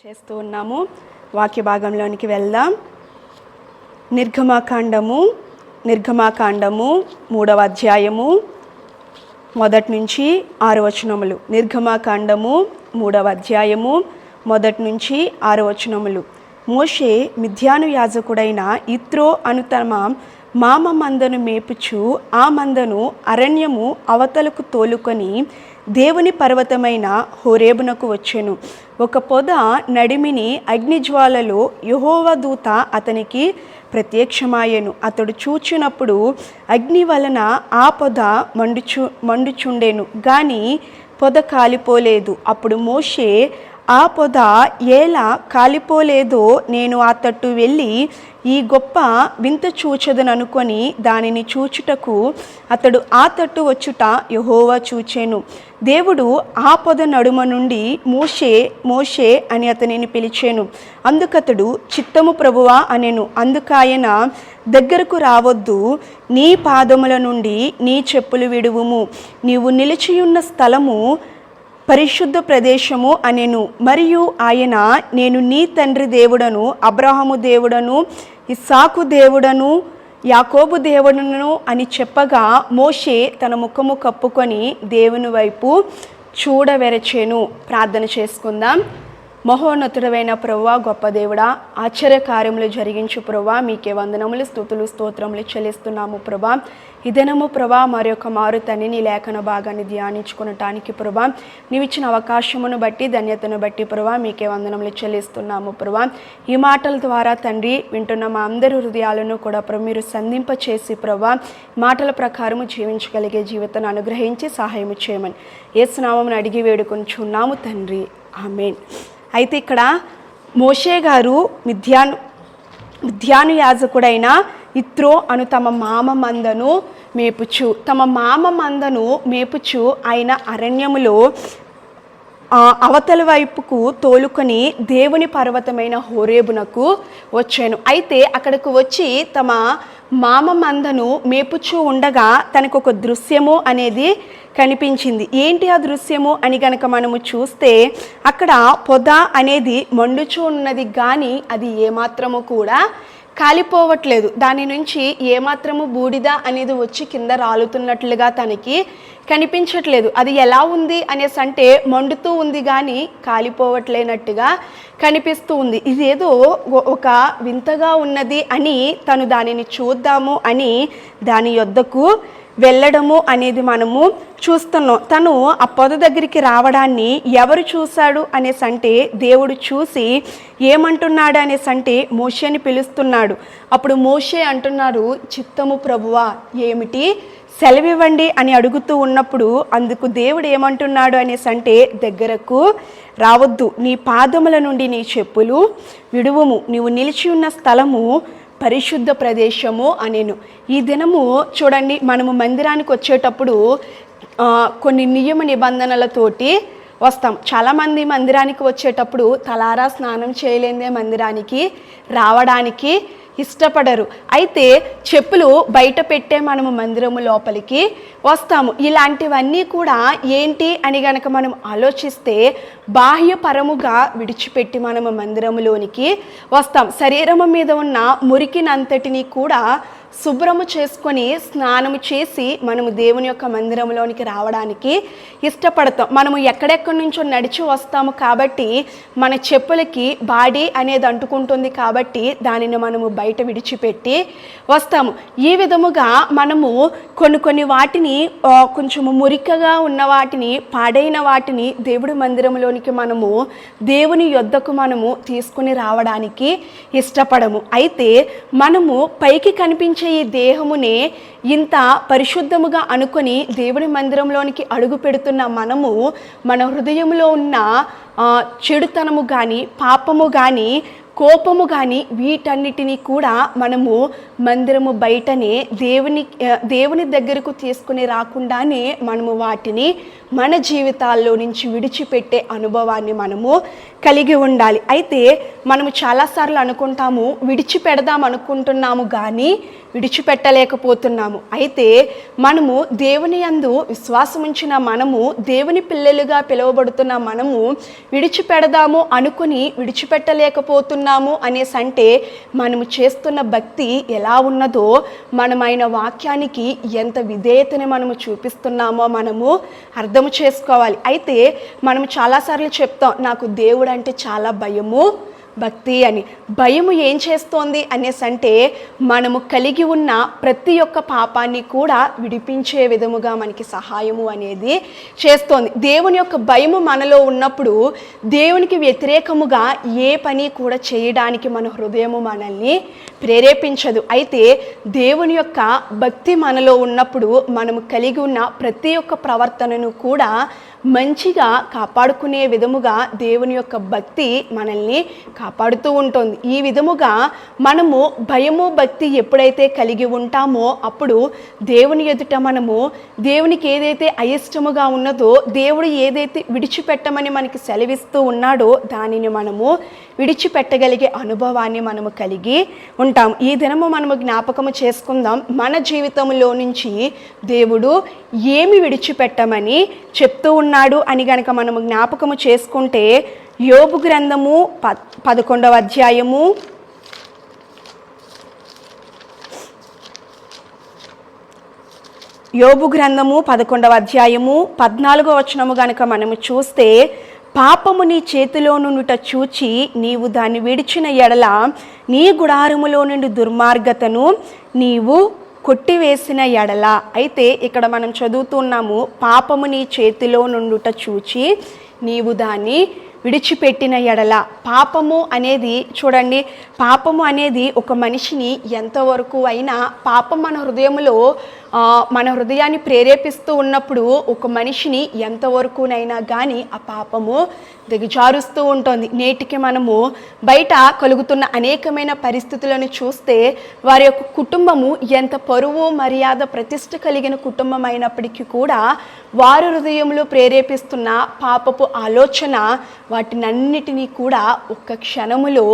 చేస్తూ ఉన్నాము. వాక్య భాగంలోనికి వెళ్దాం. నిర్గమాకాండము 3వ అధ్యాయము 1 నుంచి 6 వచనములు. నిర్గమాకాండము 3వ అధ్యాయము 1 నుంచి 6 వచనములు. మోషే మిద్యాను యాజకుడైన యిత్రో అను తమ మామ మందను మేపుచు ఆ మందను అరణ్యము అవతలకు తోలుకొని దేవుని పర్వతమైన హోరేబునకు వచ్చెను. ఒక పొద నడిమిని అగ్నిజ్వాలలో యెహోవా దూత అతనికి ప్రత్యక్షమాయెను. అతడు చూచినప్పుడు అగ్ని వలన ఆ పొద మండుచుండెను గాని పొద కాలిపోలేదు. అప్పుడు మోషే ఆ పొద ఎలా కాలిపోలేదో నేను ఆ తట్టు వెళ్ళి ఈ గొప్ప వింత చూచెదననుకొని దానిని చూచుటకు అతడు ఆ తట్టు వచ్చుట యెహోవా చూచెను. దేవుడు ఆ పొద నడుమ నుండి మోషే మోషే అని అతనిని పిలిచెను. అందుకతడు చిత్తము ప్రభువా అనెను. అందుకాయన దగ్గరకు రావద్దు, నీ పాదముల నుండి నీ చెప్పులు విడువుము, నీవు నిలిచియున్న స్థలము పరిశుద్ధ ప్రదేశము అనెను. మరియు ఆయన నేను నీ తండ్రి దేవుడను, అబ్రహాము దేవుడను, ఇస్సాకు దేవుడను, యాకోబు దేవుడను అని చెప్పగా మోషే తన ముఖము కప్పుకొని దేవుని వైపు చూడవెరచెను. ప్రార్థన చేసుకుందాం. మహోన్నతుడైన ప్రభువా, గొప్ప దేవుడా, ఆశ్చర్యకార్యములు జరిగించు ప్రభువా, మీకే వందనములు స్తుతులు స్తోత్రములు చెల్లిస్తున్నాము ప్రభువా. ఈ దినము ప్రభా మరొక మారు తండ్రి నీ లేఖన భాగాన్ని ధ్యానించుకునటానికి ప్రభా నీవిచ్చిన అవకాశమును బట్టి ధన్యతను బట్టి ప్రభా మీకే వందనములు చెల్లిస్తున్నాము ప్రభా. ఈ మాటల ద్వారా తండ్రి వింటున్న మా అందరి హృదయాలను కూడా ప్రభు మీరు సంధింపచేసి ప్రభా మాటల ప్రకారము జీవించగలిగే జీవితాన్ని అనుగ్రహించి సహాయము చేయమని యేసు నామమున అడిగి వేడుకొనుచున్నాము తండ్రి, ఆమేన్. అయితే ఇక్కడ మోషే గారు మిద్యాను యాజకుడైన యిత్రో అను తమ మామ మందను మేపుచు ఆయన అరణ్యములో అవతల వైపుకు తోలుకొని దేవుని పర్వతమైన హోరేబునకు వచ్చాను. అయితే అక్కడికి వచ్చి తమ మామ మందను మేపుచూ ఉండగా తనకు ఒక దృశ్యము అనేది కనిపించింది. ఏంటి ఆ దృశ్యము అని గనక మనము చూస్తే అక్కడ పొద అనేది మండుచూ ఉన్నది కానీ అది ఏమాత్రము కూడా కాలిపోవట్లేదు. దాని నుంచి ఏమాత్రము బూడిద అనేది వచ్చి కింద రాలుతున్నట్లుగా తనకి కనిపించట్లేదు. అది ఎలా ఉంది అనేసి అంటే మండుతూ ఉంది కానీ కాలిపోవట్లేనట్టుగా కనిపిస్తూ ఉంది. ఇదేదో ఒక వింతగా ఉన్నది అని తను దానిని చూద్దాము అని దాని యొద్దకు వెళ్ళడము అనేది మనము చూస్తున్నాం. తను ఆ పొద దగ్గరికి రావడాన్ని ఎవరు చూశాడు అనేసి అంటే దేవుడు చూసి ఏమంటున్నాడు అనేసి అంటే మోషేని పిలుస్తున్నాడు. అప్పుడు మోషే అంటున్నాడు, చిత్తము ప్రభువా, ఏమిటి సెలవివ్వండి అని అడుగుతూ ఉన్నప్పుడు అందుకు దేవుడు ఏమంటున్నాడు అనేసి అంటే దగ్గరకు రావద్దు, నీ పాదముల నుండి నీ చెప్పులు విడువుము, నీవు నిలిచి ఉన్న స్థలము పరిశుద్ధ ప్రదేశము అనెను. ఈ దినము చూడండి, మనము మందిరానికి వచ్చేటప్పుడు కొన్ని నియమ నిబంధనలతోటి వస్తాం. చాలామంది మందిరానికి వచ్చేటప్పుడు తలారా స్నానం చేయలేదే మందిరానికి రావడానికి ఇష్టపడరు. అయితే చెప్పులు బయట పెట్టే మనము మందిరము లోపలికి వస్తాము. ఇలాంటివన్నీ కూడా ఏంటి అని గనక మనం ఆలోచిస్తే బాహ్యపరముగా విడిచిపెట్టి మనము మందిరములోనికి వస్తాం. శరీరము మీద ఉన్న మురికినంతటిని కూడా శుభ్రము చేసుకొని స్నానము చేసి మనము దేవుని యొక్క మందిరంలోనికి రావడానికి ఇష్టపడతాం. మనము ఎక్కడెక్కడి నుంచో నడిచి వస్తాము కాబట్టి మన చెప్పులకి బాడీ అనేది అంటుకుంటుంది కాబట్టి దానిని మనము బయట విడిచిపెట్టి వస్తాము. ఈ విధముగా మనము కొన్ని వాటిని కొంచెము మురికగా ఉన్న వాటిని పాడైన వాటిని దేవుడి మందిరంలోనికి మనము దేవుని యొద్దకు మనము తీసుకుని రావడానికి ఇష్టపడము. అయితే మనము పైకి కనిపించే ఈ దేహమునే ఇంత పరిశుద్ధముగా అనుకొని దేవుడి మందిరంలోనికి అడుగు పెడుతున్న మనము మన హృదయంలో ఉన్న చెడుతనము కానీ పాపము కానీ కోపము కానీ వీటన్నిటినీ కూడా మనము మందిరము బయటనే దేవుని దగ్గరకు తీసుకుని రాకుండానే మనము వాటిని మన జీవితాల్లో నుంచి విడిచిపెట్టే అనుభవాన్ని మనము కలిగి ఉండాలి. అయితే మనము చాలాసార్లు అనుకుంటాము, విడిచిపెడదాం అనుకుంటున్నాము కానీ విడిచిపెట్టలేకపోతున్నాము. అయితే మనము దేవుని యందు విశ్వాసం ఉంచిన మనము, దేవుని పిల్లలుగా పిలువబడుతున్న మనము విడిచిపెడదాము అనుకుని విడిచిపెట్టలేకపోతున్నాము అనేసి అంటే మనము చేస్తున్న భక్తి ఎలా ఉన్నదో, మనమైన వాక్యానికి ఎంత విధేయతని మనము చూపిస్తున్నామో మనము అర్థం చేసుకోవాలి. అయితే మనము చాలాసార్లు చెప్తాం, నాకు దేవుడు అంటే చాలా భయము, భక్తి అని. భయము ఏం చేస్తోంది అనేసి అంటే మనము కలిగి ఉన్న ప్రతి ఒక్క పాపాన్ని కూడా విడిపించే విధముగా మనకి సహాయము అనేది చేస్తోంది. దేవుని యొక్క భయము మనలో ఉన్నప్పుడు దేవునికి వ్యతిరేకముగా ఏ పని కూడా చేయడానికి మన హృదయము మనల్ని ప్రేరేపించదు. అయితే దేవుని యొక్క భక్తి మనలో ఉన్నప్పుడు మనము కలిగి ఉన్న ప్రతి ఒక్క ప్రవర్తనను కూడా మంచిగా కాపాడుకునే విధముగా దేవుని యొక్క భక్తి మనల్ని కాపాడుతూ ఉంటుంది. ఈ విధముగా మనము భయము భక్తి ఎప్పుడైతే కలిగి ఉంటామో అప్పుడు దేవుని ఎదుట మనము దేవునికి ఏదైతే అయిష్టముగా ఉన్నదో, దేవుడు ఏదైతే విడిచిపెట్టమని మనకి సెలవిస్తూ ఉన్నాడో దానిని మనము విడిచిపెట్టగలిగే అనుభవాన్ని మనము కలిగి ఉంటాం. ఈ దినము మనము జ్ఞాపకము చేసుకుందాం, మన జీవితంలో నుంచి దేవుడు ఏమి విడిచిపెట్టమని చెప్తూ ఉన్నాడు అని గనక మనము జ్ఞాపకము చేసుకుంటే, యోబు గ్రంథము 11వ అధ్యాయము 11వ అధ్యాయము 14వ వచనము గనక మనము చూస్తే, పాపము నీ చేతిలో నుండుట చూచి నీవు దాన్ని విడిచిన ఎడల నీ గుడారములో నుండి దుర్మార్గతను నీవు కొట్టివేసిన ఎడల. అయితే ఇక్కడ మనం చదువుతున్నాము, పాపము నీ చేతిలో నుండుట చూచి నీవు దాన్ని విడిచిపెట్టిన ఎడల. పాపము అనేది చూడండి, పాపము అనేది ఒక మనిషిని ఎంతవరకు అయినా, పాపం మన హృదయాన్ని ప్రేరేపిస్తూ ఉన్నప్పుడు ఒక మనిషిని ఎంతవరకునైనా కానీ ఆ పాపము దిగజారుస్తూ ఉంటుంది. నేటికి మనము బయట కలుగుతున్న అనేకమైన పరిస్థితులను చూస్తే వారి యొక్క కుటుంబము ఎంత పరువు మర్యాద ప్రతిష్ట కలిగిన కుటుంబం అయినప్పటికీ కూడా వారి హృదయంలో ప్రేరేపిస్తున్న పాపపు ఆలోచన వాటినన్నిటినీ కూడా ఒక్క క్షణములో,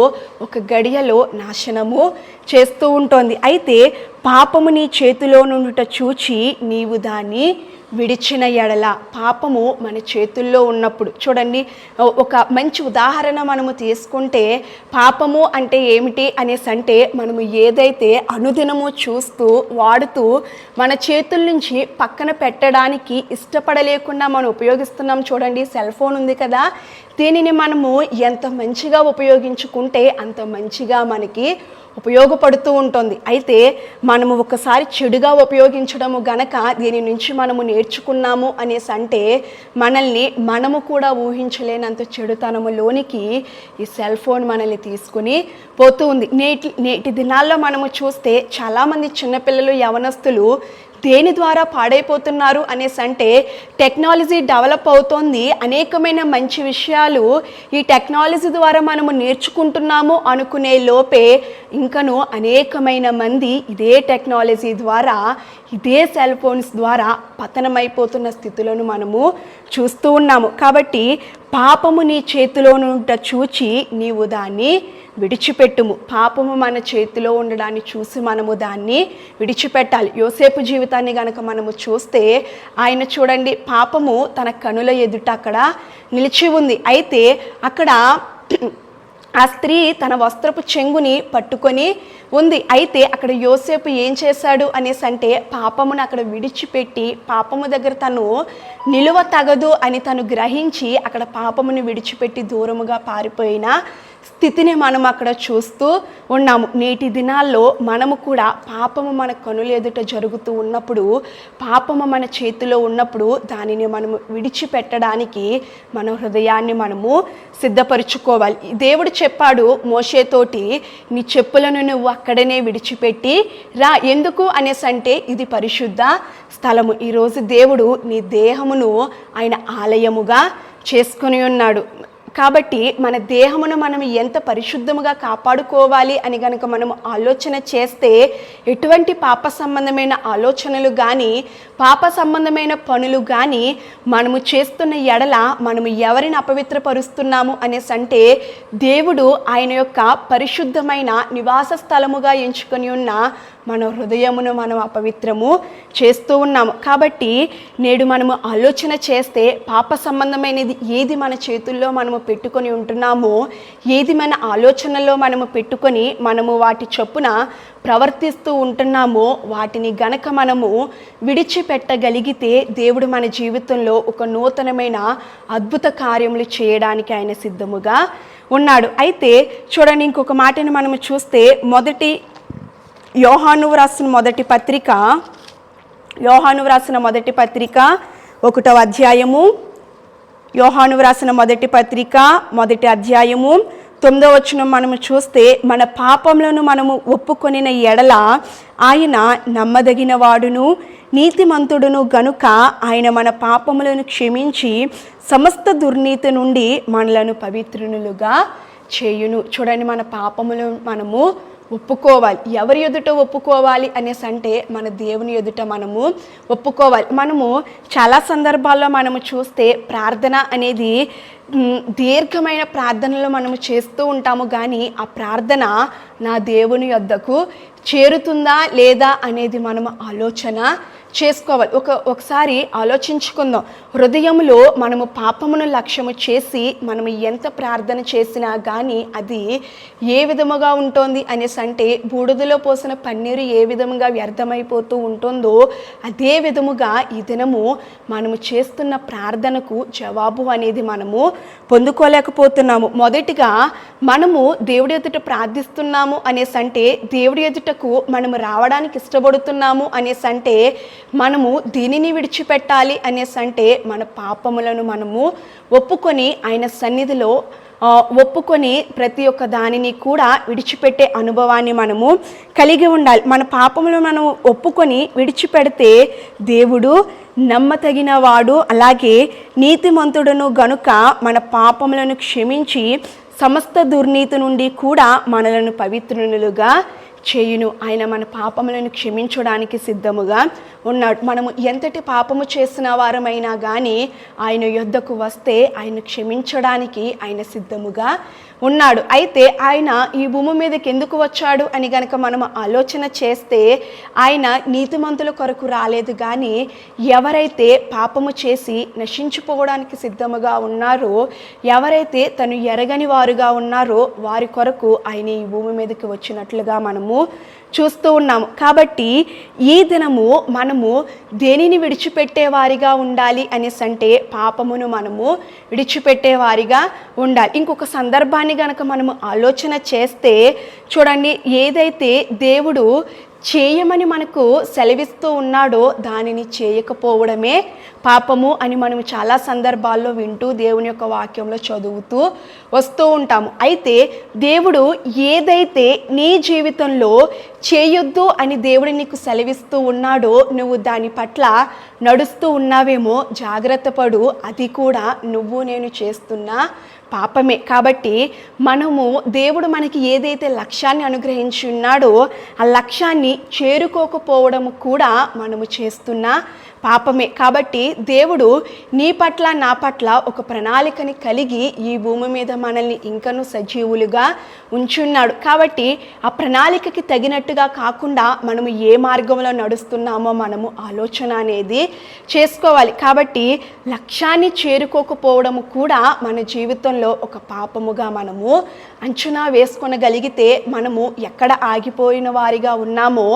ఒక గడియలో నాశనము చేస్తూ ఉంటుంది. అయితే పాపము నీ చేతిలో నుండుట చూచి నీవు దాన్ని విడిచిన ఎడల. పాపము మన చేతుల్లో ఉన్నప్పుడు చూడండి, ఒక మంచి ఉదాహరణ మనము తీసుకుంటే, పాపము అంటే ఏమిటి అనేసి అంటే మనము ఏదైతే అనుదినము చూస్తూ వాడుతూ మన చేతుల నుంచి పక్కన పెట్టడానికి ఇష్టపడలేకుండా మనం ఉపయోగిస్తున్నాం. చూడండి, సెల్ ఫోన్ ఉంది కదా, దీనిని మనము ఎంత మంచిగా ఉపయోగించుకుంటే అంత మంచిగా మనకి ఉపయోగపడుతూ ఉంటుంది. అయితే మనము ఒకసారి చెడుగా ఉపయోగించడము గనక దీని నుంచి మనము నేర్చుకున్నాము అనేసి అంటే మనము కూడా ఊహించలేనంత చెడుతనములోనికి ఈ సెల్ ఫోన్ మనల్ని తీసుకుని పోతూ ఉంది. నేటి దినాల్లో మనము చూస్తే చాలామంది చిన్నపిల్లలు, యవనస్తులు దేని ద్వారా పాడైపోతున్నారు అనేసి అంటే టెక్నాలజీ డెవలప్ అవుతోంది, అనేకమైన మంచి విషయాలు ఈ టెక్నాలజీ ద్వారా మనము నేర్చుకుంటున్నాము అనుకునే లోపే ఇంకను అనేకమైన మంది ఇదే టెక్నాలజీ ద్వారా, ఇదే సెల్ ఫోన్స్ ద్వారా పతనమైపోతున్న స్థితులను మనము చూస్తూ ఉన్నాము. కాబట్టి పాపము నీ చేతిలో నుండి చూచి నీవు దాన్ని విడిచిపెట్టుము. పాపము మన చేతిలో ఉండడాన్ని చూసి మనము దాన్ని విడిచిపెట్టాలి. యోసేపు జీవితాన్ని గనక మనము చూస్తే, ఆయన చూడండి, పాపము తన కనుల ఎదుట అక్కడ నిలిచి ఉంది. అయితే అక్కడ ఆ స్త్రీ తన వస్త్రపు చెంగుని పట్టుకొని ఉంది. అయితే అక్కడ యోసేపు ఏం చేశాడు అనేసి అంటే పాపమును అక్కడ విడిచిపెట్టి, పాపము దగ్గర తను నిలువ తగదు అని తను గ్రహించి అక్కడ పాపమును విడిచిపెట్టి దూరముగా పారిపోయిన స్థితిని మనం అక్కడ చూస్తూ ఉన్నాము. నేటి దినాల్లో మనము కూడా పాపము మన కనుల ఎదుట జరుగుతూ ఉన్నప్పుడు, పాపము మన చేతిలో ఉన్నప్పుడు దానిని మనము విడిచిపెట్టడానికి మన హృదయాన్ని మనము సిద్ధపరచుకోవాలి. దేవుడు చెప్పాడు మోషేతోటి, నీ చెప్పులను నువ్వు అక్కడనే విడిచిపెట్టి రా. ఎందుకు అనేసి అంటే ఇది పరిశుద్ధ స్థలము. ఈరోజు దేవుడు నీ దేహమును ఆయన ఆలయముగా చేసుకొని ఉన్నాడు. కాబట్టి మన దేహమును మనం ఎంత పరిశుద్ధముగా కాపాడుకోవాలి అని గనక మనం ఆలోచన చేస్తే ఎటువంటి పాప సంబంధమైన ఆలోచనలు కానీ, పాప సంబంధమైన పనులు కానీ మనము చేస్తున్న ఎడల మనము ఎవరిని అపవిత్రపరుస్తున్నాము అనేసి అంటే దేవుడు ఆయన యొక్క పరిశుద్ధమైన నివాస స్థలముగా ఎంచుకొని ఉన్న మన హృదయమును మనం అపవిత్రము చేస్తూ ఉన్నాము. కాబట్టి నేడు మనము ఆలోచన చేస్తే పాప సంబంధమైనది ఏది మన చేతుల్లో మనము పెట్టుకొని ఉంటున్నామో, ఏది మన ఆలోచనలో మనము పెట్టుకొని మనము వాటి చొప్పున ప్రవర్తిస్తూ ఉంటున్నామో వాటిని గనక మనము విడిచిపెట్టగలిగితే దేవుడు మన జీవితంలో ఒక నూతనమైన అద్భుత కార్యములు చేయడానికి ఆయన సిద్ధముగా ఉన్నాడు. అయితే చూడండి, ఇంకొక మాటని మనము చూస్తే యోహాను వ్రాసిన మొదటి పత్రిక 1వ అధ్యాయము, యోహాను వ్రాసిన మొదటి పత్రిక 1వ అధ్యాయము 9వ వచనం మనము చూస్తే, మన పాపములను మనము ఒప్పుకొనిన ఎడల ఆయన నమ్మదగిన వాడును నీతిమంతుడును గనుక ఆయన మన పాపములను క్షమించి సమస్త దుర్నీతి నుండి మనలను పవిత్రునులుగా చేయును. చూడండి, మన పాపములను మనము ఒప్పుకోవాలి. ఎవరి ఎదుట ఒప్పుకోవాలి అనేసి అంటే మన దేవుని ఎదుట మనము ఒప్పుకోవాలి. మనము చాలా సందర్భాల్లో మనము చూస్తే ప్రార్థన అనేది దీర్ఘమైన ప్రార్థనలు మనము చేస్తూ ఉంటాము, కానీ ఆ ప్రార్థన నా దేవుని యొద్దకు చేరుతుందా లేదా అనేది మనము ఆలోచన చేసుకోవాలి. ఒకసారి ఆలోచించుకుందాం. హృదయంలో మనము పాపమును లక్ష్యము చేసి మనము ఎంత ప్రార్థన చేసినా కానీ అది ఏ విధముగా ఉంటుంది అనేసి అంటే బూడిదలో పోసిన పన్నీరు ఏ విధముగా వ్యర్థమైపోతూ ఉంటుందో అదే విధముగా ఈ దినము మనము చేస్తున్న ప్రార్థనకు జవాబు అనేది మనము పొందుకోలేకపోతున్నాము. మొదటిగా మనము దేవుడి ఎదుట ప్రార్థిస్తున్నాము అనేసి అంటే దేవుడి ఎదుటకు మనము రావడానికి ఇష్టపడుతున్నాము అనేసి అంటే మనము దీనిని విడిచిపెట్టాలి అనేసి అంటే మన పాపములను మనము ఒప్పుకొని ఆయన సన్నిధిలో ఒప్పుకొని ప్రతి ఒక్క దానిని కూడా విడిచిపెట్టే అనుభవాన్ని మనము కలిగి ఉండాలి. మన పాపములను మనం ఒప్పుకొని విడిచిపెడితే దేవుడు నమ్మతగిన వాడు అలాగే నీతిమంతుడును గనుక మన పాపములను క్షమించి సమస్త దుర్నీతి నుండి కూడా మనలను పవిత్రునులుగా చేయును. ఆయన మన పాపములను క్షమించడానికి సిద్ధముగా ఉన్నాడు. మనము ఎంతటి పాపము చేసిన వారమైనా కానీ ఆయన యొద్దకు వస్తే ఆయన క్షమించడానికి ఆయన సిద్ధముగా ఉన్నాడు. అయితే ఆయన ఈ భూమి మీదకి ఎందుకు వచ్చాడు అని గనక మనం ఆలోచన చేస్తే ఆయన నీతిమంతుల కొరకు రాలేదు, కానీ ఎవరైతే పాపము చేసి నశించిపోవడానికి సిద్ధముగా ఉన్నారో, ఎవరైతే తను ఎరగని వారుగా ఉన్నారో వారి కొరకు ఆయన ఈ భూమి మీదకి వచ్చినట్లుగా మనము చూస్తూ ఉన్నాము. కాబట్టి ఈ దినము మనము దేనిని విడిచిపెట్టేవారిగా ఉండాలి అనేసి అంటే పాపమును మనము విడిచిపెట్టేవారిగా ఉండాలి. ఇంకొక సందర్భాన్ని గనక మనము ఆలోచన చేస్తే చూడండి, ఏదైతే దేవుడు చేయమని మనకు సెలవిస్తూ ఉన్నాడో దానిని చేయకపోవడమే పాపము అని మనము చాలా సందర్భాల్లో వింటూ దేవుని యొక్క వాక్యంలో చదువుతూ వస్తూ ఉంటాము. అయితే దేవుడు ఏదైతే నీ జీవితంలో చేయొద్దు అని దేవుడు నీకు సెలవిస్తూ ఉన్నాడో నువ్వు దాని పట్ల నడుస్తూ ఉన్నావేమో జాగ్రత్త పడు, అది కూడా నువ్వు నేను చేస్తున్న పాపమే. కాబట్టి మనము దేవుడు మనకి ఏదైతే లక్ష్యాన్ని అనుగ్రహించి ఉన్నాడో ఆ లక్ష్యాన్ని చేరుకోకపోవడము కూడా మనము చేస్తున్న పాపమే. కాబట్టి దేవుడు నీ పట్ల నా పట్ల ఒక ప్రణాళికని కలిగి ఈ భూమి మీద మనల్ని ఇంకనూ సజీవులుగా ఉంచున్నాడు. కాబట్టి ఆ ప్రణాళికకి తగినట్టుగా కాకుండా మనము ఏ మార్గంలో నడుస్తున్నామో మనము ఆలోచన అనేది చేసుకోవాలి. కాబట్టి లక్ష్యాన్ని చేరుకోకపోవడము కూడా మన జీవితంలో ఒక పాపముగా మనము అంచనా వేసుకొనగలిగితే మనము ఎక్కడ ఆగిపోయిన వారిగా ఉన్నామో,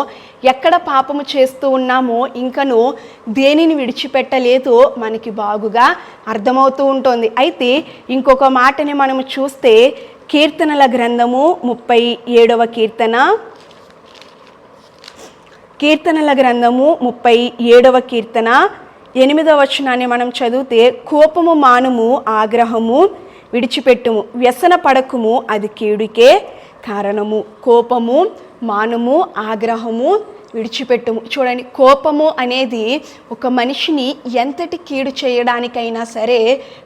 ఎక్కడ పాపము చేస్తూ ఉన్నామో, ఇంకను దేనిని విడిచిపెట్టలేదో మనకి బాగుగా అర్థమవుతూ ఉంటుంది. అయితే ఇంకొక మాటని మనము చూస్తే కీర్తనల గ్రంథము 37వ కీర్తన, కీర్తనల గ్రంథము 37వ కీర్తన 8వ వచనాన్ని మనం చదివితే, కోపము మానుము, ఆగ్రహము విడిచిపెట్టుము, వ్యసన పడకుము, అది కీడుకే కారణము. కోపము మానుము, ఆగ్రహము విడిచిపెట్టుము. చూడండి, కోపము అనేది ఒక మనిషిని ఎంతటి కీడు చేయడానికైనా సరే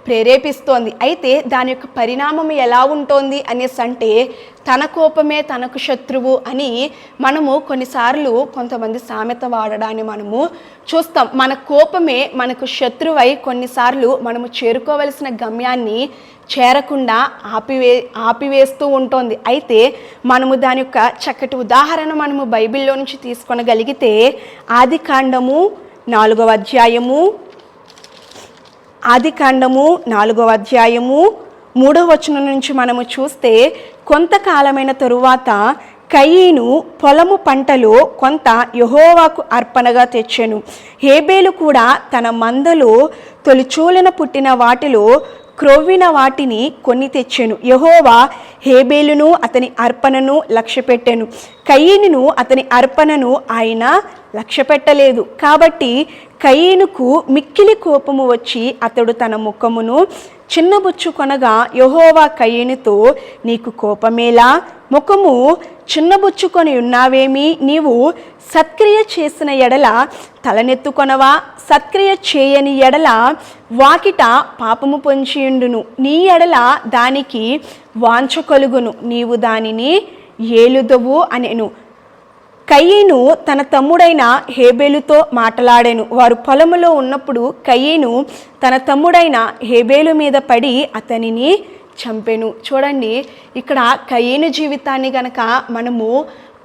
ప్రేరేపిస్తోంది. అయితే దాని యొక్క పరిణామం ఎలా ఉంటుంది అనేసి అంటే తన కోపమే తనకు శత్రువు అని మనము కొన్నిసార్లు కొంతమంది సామెత వాడడాన్ని మనము చూస్తాం. మన కోపమే మనకు శత్రువై కొన్నిసార్లు మనము చేరుకోవలసిన గమ్యాన్ని చేరకుండా ఆపివేస్తూ ఉంటుంది. అయితే మనము దాని యొక్క చక్కటి ఉదాహరణ మనము బైబిల్లో నుంచి తీసుకొనగలిగితే ఆదికాండము 4వ అధ్యాయము 3వ వచనం నుంచి మనము చూస్తే, కొంతకాలమైన తరువాత కయీను పొలము పంటలో కొంత యెహోవాకు అర్పణగా తెచ్చెను. హేబేలు కూడా తన మందలో తొలిచూలన పుట్టిన వాటిలో క్రొవ్విన వాటిని కొన్ని తెచ్చెను. యెహోవా హేబేలును అతని అర్పణను లక్ష్యపెట్టెను, కయీనును అతని అర్పణను ఆయన లక్ష్యపెట్టలేదు. కాబట్టి కయీనుకు మిక్కిలి కోపము వచ్చి అతడు తన ముఖమును చిన్నబుచ్చుకొనగా, యెహోవా కయీనుతో, నీకు కోపమేలా? ముఖము చిన్నబుచ్చుకొని ఉన్నావేమి? నీవు సత్క్రియ చేసిన ఎడల తలనెత్తుకొనవా? సత్క్రియ చేయని ఎడల వాకిట పాపము పొంచియుండును. నీ ఎడల దానికి వాంఛ కలుగును, నీవు దానిని ఏలుదవు అనెను. కయీను తన తమ్ముడైన హేబేలుతో మాట్లాడాను. వారు పొలములో ఉన్నప్పుడు కయీను తన తమ్ముడైన హేబేలు మీద పడి అతనిని చంపెను. చూడండి, ఇక్కడ కయీను జీవితాన్ని గనక మనము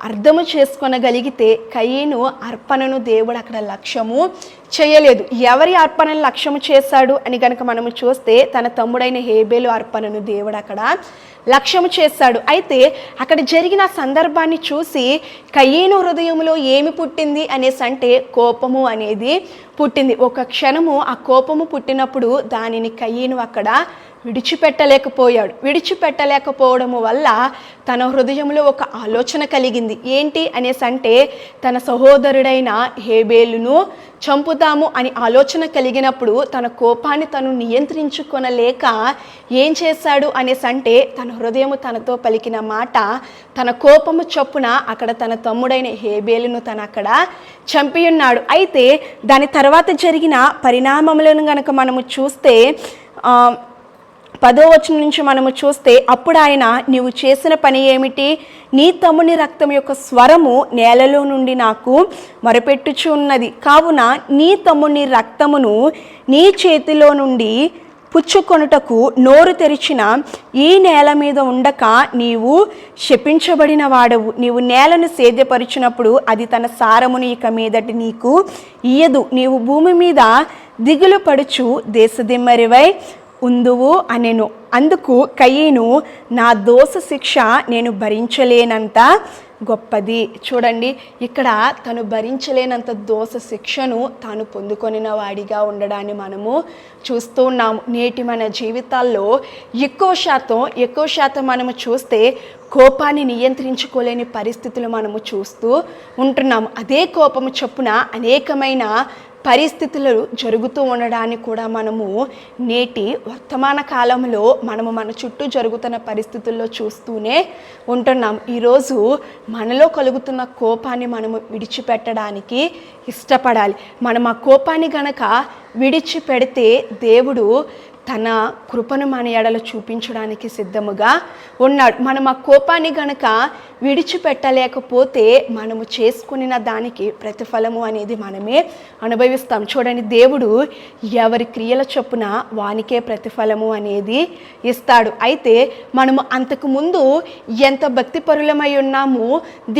అర్థము చేసుకొనగలిగితే, కయీను అర్పణను దేవుడు అక్కడ లక్ష్యము చేయలేదు. ఎవరి అర్పణను లక్ష్యము చేశాడు అని గనక మనము చూస్తే, తన తమ్ముడైన హేబేలు అర్పణను దేవుడు అక్కడ లక్ష్యము చేశాడు. అయితే అక్కడ జరిగిన సందర్భాన్ని చూసి కయీను హృదయంలో ఏమి పుట్టింది అనేసి అంటే, కోపము అనేది పుట్టింది. ఒక క్షణము ఆ కోపము పుట్టినప్పుడు దానిని కయీను అక్కడ విడిచిపెట్టలేకపోవడము వల్ల తన హృదయంలో ఒక ఆలోచన కలిగింది. ఏంటి అనేసి అంటే, తన సహోదరుడైన హేబేలును చంపుతాము అని ఆలోచన కలిగినప్పుడు తన కోపాన్ని తను నియంత్రించుకొనలేక ఏం చేశాడు అనేసి అంటే, తన హృదయము తనతో పలికిన మాట, తన కోపము చొప్పున అక్కడ తన తమ్ముడైన హేబేలును తను అక్కడ చంపి ఉన్నాడు. అయితే దాని తర్వాత జరిగిన పరిణామములను గనక మనము చూస్తే, 10వ వచనం నుంచి మనము చూస్తే, అప్పుడు ఆయన, నీవు చేసిన పని ఏమిటి? నీ తమ్ముని రక్తం యొక్క స్వరము నేలలో నుండి నాకు మొరపెట్టుచు ఉన్నది. కావున నీ తమ్ముని రక్తమును నీ చేతిలో నుండి పుచ్చుకొనుటకు నోరు తెరిచిన ఈ నేల మీద ఉండక నీవు శపించబడిన వాడవు. నీవు నేలను సేద్యపరిచినప్పుడు అది తన సారమును ఇక మీదటి నీకు ఇయ్యదు. నీవు భూమి మీద దిగులు పడుచు దేశదిమ్మరివై ఉందువు అనెను. అందుకు కయీను, నా దోష శిక్ష నేను భరించలేనంత గొప్పది. చూడండి, ఇక్కడ తను భరించలేనంత దోష శిక్షను తాను పొందుకొనిన వాడిగా ఉండడాన్ని మనము చూస్తూ ఉన్నాము. నేటి మన జీవితాల్లో ఎక్కువ శాతం మనము చూస్తే కోపాన్ని నియంత్రించుకోలేని పరిస్థితులు మనము చూస్తూ ఉంటున్నాము. అదే కోపము చొప్పున అనేకమైన పరిస్థితులు జరుగుతూ ఉండడాన్ని కూడా మనము నేటి వర్తమాన కాలంలో మనము మన చుట్టూ జరుగుతున్న పరిస్థితుల్లో చూస్తూనే ఉంటున్నాం. ఈరోజు మనలో కలుగుతున్న కోపాన్ని మనము విడిచిపెట్టడానికి ఇష్టపడాలి. మనం ఆ కోపాన్ని గనక విడిచిపెడితే దేవుడు తన కృపను మన ఎడల చూపించడానికి సిద్ధముగా ఉన్నాడు. మనం ఆ కోపాన్ని గనక విడిచిపెట్టలేకపోతే మనము చేసుకున్న దానికి ప్రతిఫలము అనేది మనమే అనుభవిస్తాం. చూడండి, దేవుడు ఎవరి క్రియల చొప్పున వానికే ప్రతిఫలము అనేది ఇస్తాడు. అయితే మనము అంతకుముందు ఎంత భక్తిపరులమై ఉన్నాము,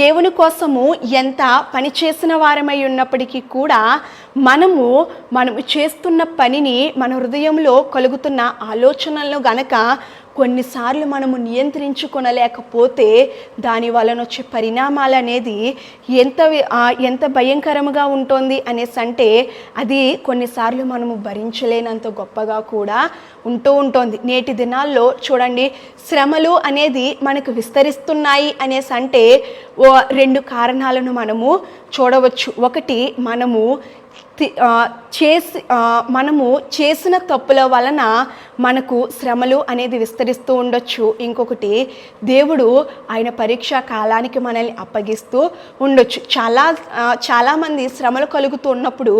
దేవుని కోసము ఎంత పని చేసిన వారమై ఉన్నప్పటికీ కూడా మనము చేస్తున్న పనిని మన హృదయంలో కలుగుతున్న ఆలోచనలను గనక కొన్నిసార్లు మనము నియంత్రించుకొనలేకపోతే దాని వలన వచ్చే పరిణామాలు అనేది ఎంత భయంకరంగా ఉంటుంది అనేసి అంటే, అది కొన్నిసార్లు మనము భరించలేనంత గొప్పగా కూడా ఉంటుంది. నేటి దినాల్లో చూడండి, శ్రమలు అనేది మనకు విస్తరిస్తున్నాయి అనేసి అంటే 2 కారణాలను మనము చూడవచ్చు. ఒకటి, మనము చేసిన తప్పుల వలన మనకు శ్రమలు అనేది విస్తరిస్తూ ఉండొచ్చు. ఇంకొకటి, దేవుడు ఆయన పరీక్షా కాలానికి మనల్ని అప్పగిస్తూ ఉండొచ్చు. చాలామంది శ్రమలు కలుగుతూ ఉన్నప్పుడు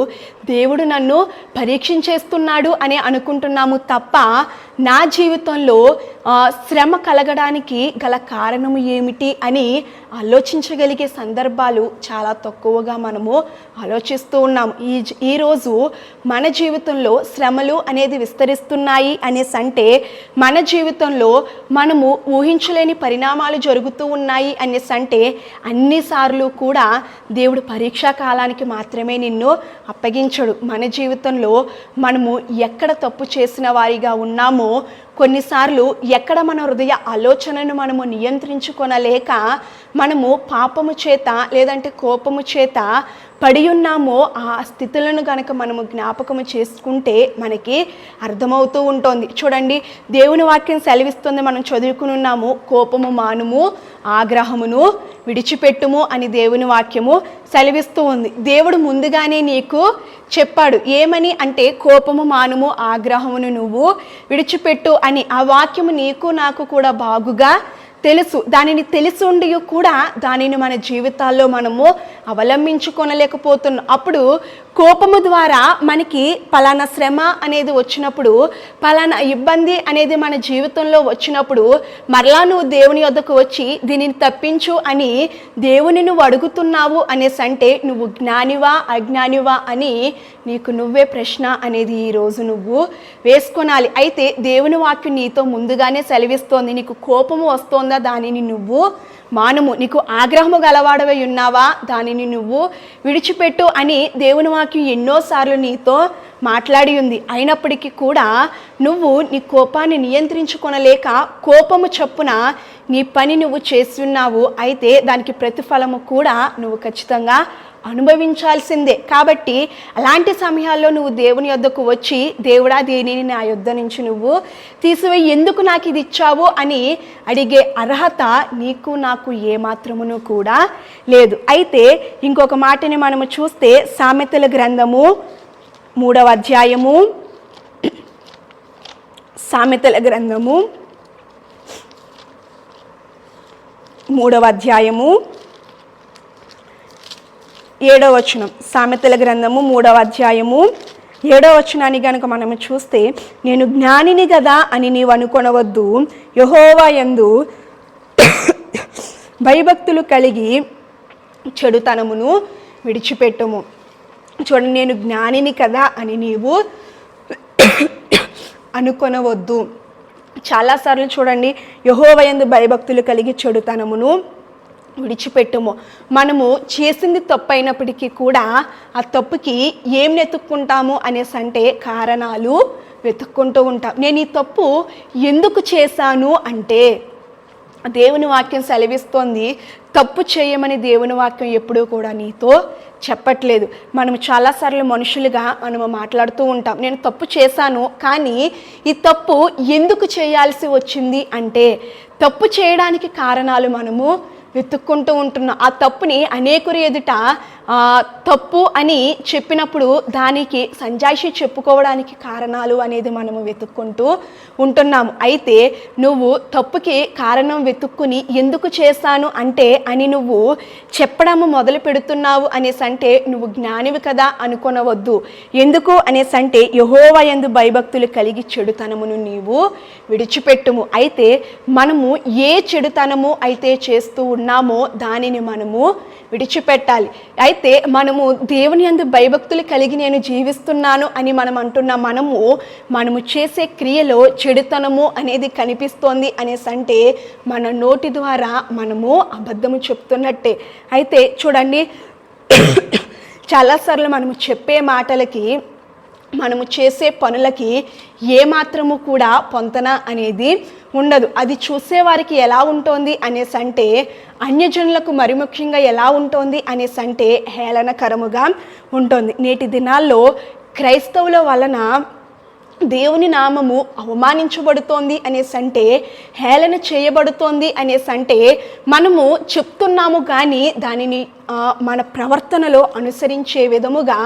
దేవుడు నన్ను పరీక్షించేస్తున్నాడు అని అనుకుంటున్నాము తప్ప నా జీవితంలో శ్రమ కలగడానికి గల కారణం ఏమిటి అని ఆలోచించగలిగే సందర్భాలు చాలా తక్కువగా మనము ఆలోచిస్తూ ఉన్నాము. ఈరోజు మన జీవితంలో శ్రమలు అనేది విస్తరిస్తున్నాయి అనేసి అంటే మన జీవితంలో మనము ఊహించలేని పరిణామాలు జరుగుతూ ఉన్నాయి అనేసి అంటే అన్నిసార్లు కూడా దేవుడు పరీక్షా కాలానికి మాత్రమే నిన్ను అప్పగించడు. మన జీవితంలో మనము ఎక్కడ తప్పు చేసిన వారిగా ఉన్నామో, కొన్నిసార్లు ఎక్కడ మన హృదయ ఆలోచనను మనము నియంత్రించుకొనలేక మనము పాపము చేత లేదంటే కోపము చేత పడి ఉన్నామో, ఆ స్థితులను కనుక మనము జ్ఞాపకము చేసుకుంటే మనకి అర్థమవుతూ ఉంటుంది. చూడండి, దేవుని వాక్యం సెలవిస్తుంది, మనం చదువుకుని ఉన్నాము, కోపము మానుము, ఆగ్రహమును విడిచిపెట్టుము అని దేవుని వాక్యము సెలవిస్తూ ఉంది. దేవుడు ముందుగానే నీకు చెప్పాడు. ఏమని అంటే కోపము మానుము, ఆగ్రహమును నువ్వు విడిచిపెట్టు అని. ఆ వాక్యము నీకు నాకు కూడా బాగుగా తెలుసు. దానిని తెలిసి ఉండి కూడా దానిని మన జీవితాల్లో మనము అవలంబించుకొనలేకపోతున్నాం. అప్పుడు కోపము ద్వారా మనకి పలానా శ్రమ అనేది వచ్చినప్పుడు, పలానా ఇబ్బంది అనేది మన జీవితంలో వచ్చినప్పుడు మరలా నువ్వు దేవుని యొద్దకు వచ్చి దీనిని తప్పించు అని దేవుని నువ్వు అడుగుతున్నావు అనేసి అంటే నువ్వు జ్ఞానివా అజ్ఞానివా అని నీకు నువ్వే ప్రశ్న అనేది ఈరోజు నువ్వు వేసుకొనాలి. అయితే దేవుని వాక్యం నీతో ముందుగానే సెలవిస్తోంది. నీకు కోపము వస్తోందా, దానిని నువ్వు మానుము. నీకు ఆగ్రహము గలవాడవై ఉన్నావా, దానిని నువ్వు విడిచిపెట్టు అని దేవుని వాక్యం ఎన్నోసార్లు నీతో మాట్లాడి ఉంది. అయినప్పటికీ కూడా నువ్వు నీ కోపాన్ని నియంత్రించుకొనలేక కోపము చొప్పున నీ పని నువ్వు చేసి ఉన్నావు. అయితే దానికి ప్రతిఫలము కూడా నువ్వు ఖచ్చితంగా అనుభవించాల్సిందే. కాబట్టి అలాంటి సమయాల్లో నువ్వు దేవుని యొద్దకు వచ్చి, దేవుడా దీనిని నా యొద్ద నుంచి నువ్వు తీసివేయి, ఎందుకు నాకు ఇది ఇచ్చావు అని అడిగే అర్హత నీకు నాకు ఏమాత్రమును కూడా లేదు. అయితే ఇంకొక మాటని మనము చూస్తే సామెతల గ్రంథము 3వ అధ్యాయము, సామెతల గ్రంథము 3వ అధ్యాయము 7వ వచనం. సామెతల గ్రంథము 3వ అధ్యాయము 7వ వచనాన్ని కనుక మనము చూస్తే, నేను జ్ఞానిని కదా అని నీవు అనుకొనవద్దు, యెహోవా యందు భయభక్తులు కలిగి చెడుతనమును విడిచిపెట్టుము. చూడండి, నేను జ్ఞానిని కదా అని నీవు అనుకొనవద్దు. చాలాసార్లు చూడండి, యెహోవా యందు భయభక్తులు కలిగి చెడుతనమును విడిచిపెట్టుము. మనము చేసింది తప్పు అయినప్పటికీ కూడా ఆ తప్పుకి ఏం వెతుక్కుంటాము అనేసి అంటే కారణాలు వెతుక్కుంటూ ఉంటాం. నేను ఈ తప్పు ఎందుకు చేశాను అంటే దేవుని వాక్యం సెలవిస్తోంది, తప్పు చేయమని దేవుని వాక్యం ఎప్పుడూ కూడా నీతో చెప్పట్లేదు. మనం చాలాసార్లు మనుషులుగా మనము మాట్లాడుతూ ఉంటాం, నేను తప్పు చేశాను, కానీ ఈ తప్పు ఎందుకు చేయాల్సి వచ్చింది అంటే తప్పు చేయడానికి కారణాలు మనము వెతుక్కుంటూ ఉంటున్నాం. ఆ తప్పుని అనేకురి ఎదుట తప్పు అని చెప్పినప్పుడు దానికి సంజాయిషి చెప్పుకోవడానికి కారణాలు అనేది మనము వెతుక్కుంటూ ఉంటున్నాము. అయితే నువ్వు తప్పుకి కారణం వెతుక్కుని ఎందుకు చేశాను అంటే అని నువ్వు చెప్పడము మొదలు పెడుతున్నావు అనేసి అంటే నువ్వు జ్ఞానివి కదా అనుకొనవద్దు. ఎందుకు అనేసి అంటే యెహోవా యందు భయభక్తులు కలిగి చెడుతనమును నీవు విడిచిపెట్టుము. అయితే మనము ఏ చెడుతనము అయితే చేస్తూ ఉన్నామో దానిని మనము విడిచిపెట్టాలి. అయితే మనము దేవుని యందు భయభక్తులు కలిగి నేను జీవిస్తున్నాను అని మనం అంటున్న మనము చేసే క్రియలో చెడుతనము అనేది కనిపిస్తోంది అనేసి అంటే మన నోటి ద్వారా మనము అబద్ధము చెప్తున్నట్టే. అయితే చూడండి, చాలాసార్లు మనము చెప్పే మాటలకి మనము చేసే పనులకి ఏమాత్రము కూడా పొంతన అనేది ఉండదు. అది చూసేవారికి ఎలా ఉంటుంది అనేసి అంటే అన్యజనులకు మరి ముఖ్యంగా ఎలా ఉంటుంది అనేసి అంటే హేళనకరముగా ఉంటుంది. నేటి దినాల్లో క్రైస్తవుల వలన దేవుని నామము అవమానించబడుతోంది అనేసి అంటే హేళన చేయబడుతోంది అనేసి అంటే మనము చెప్తున్నాము కానీ దానిని మన ప్రవర్తనలో అనుసరించే విధముగా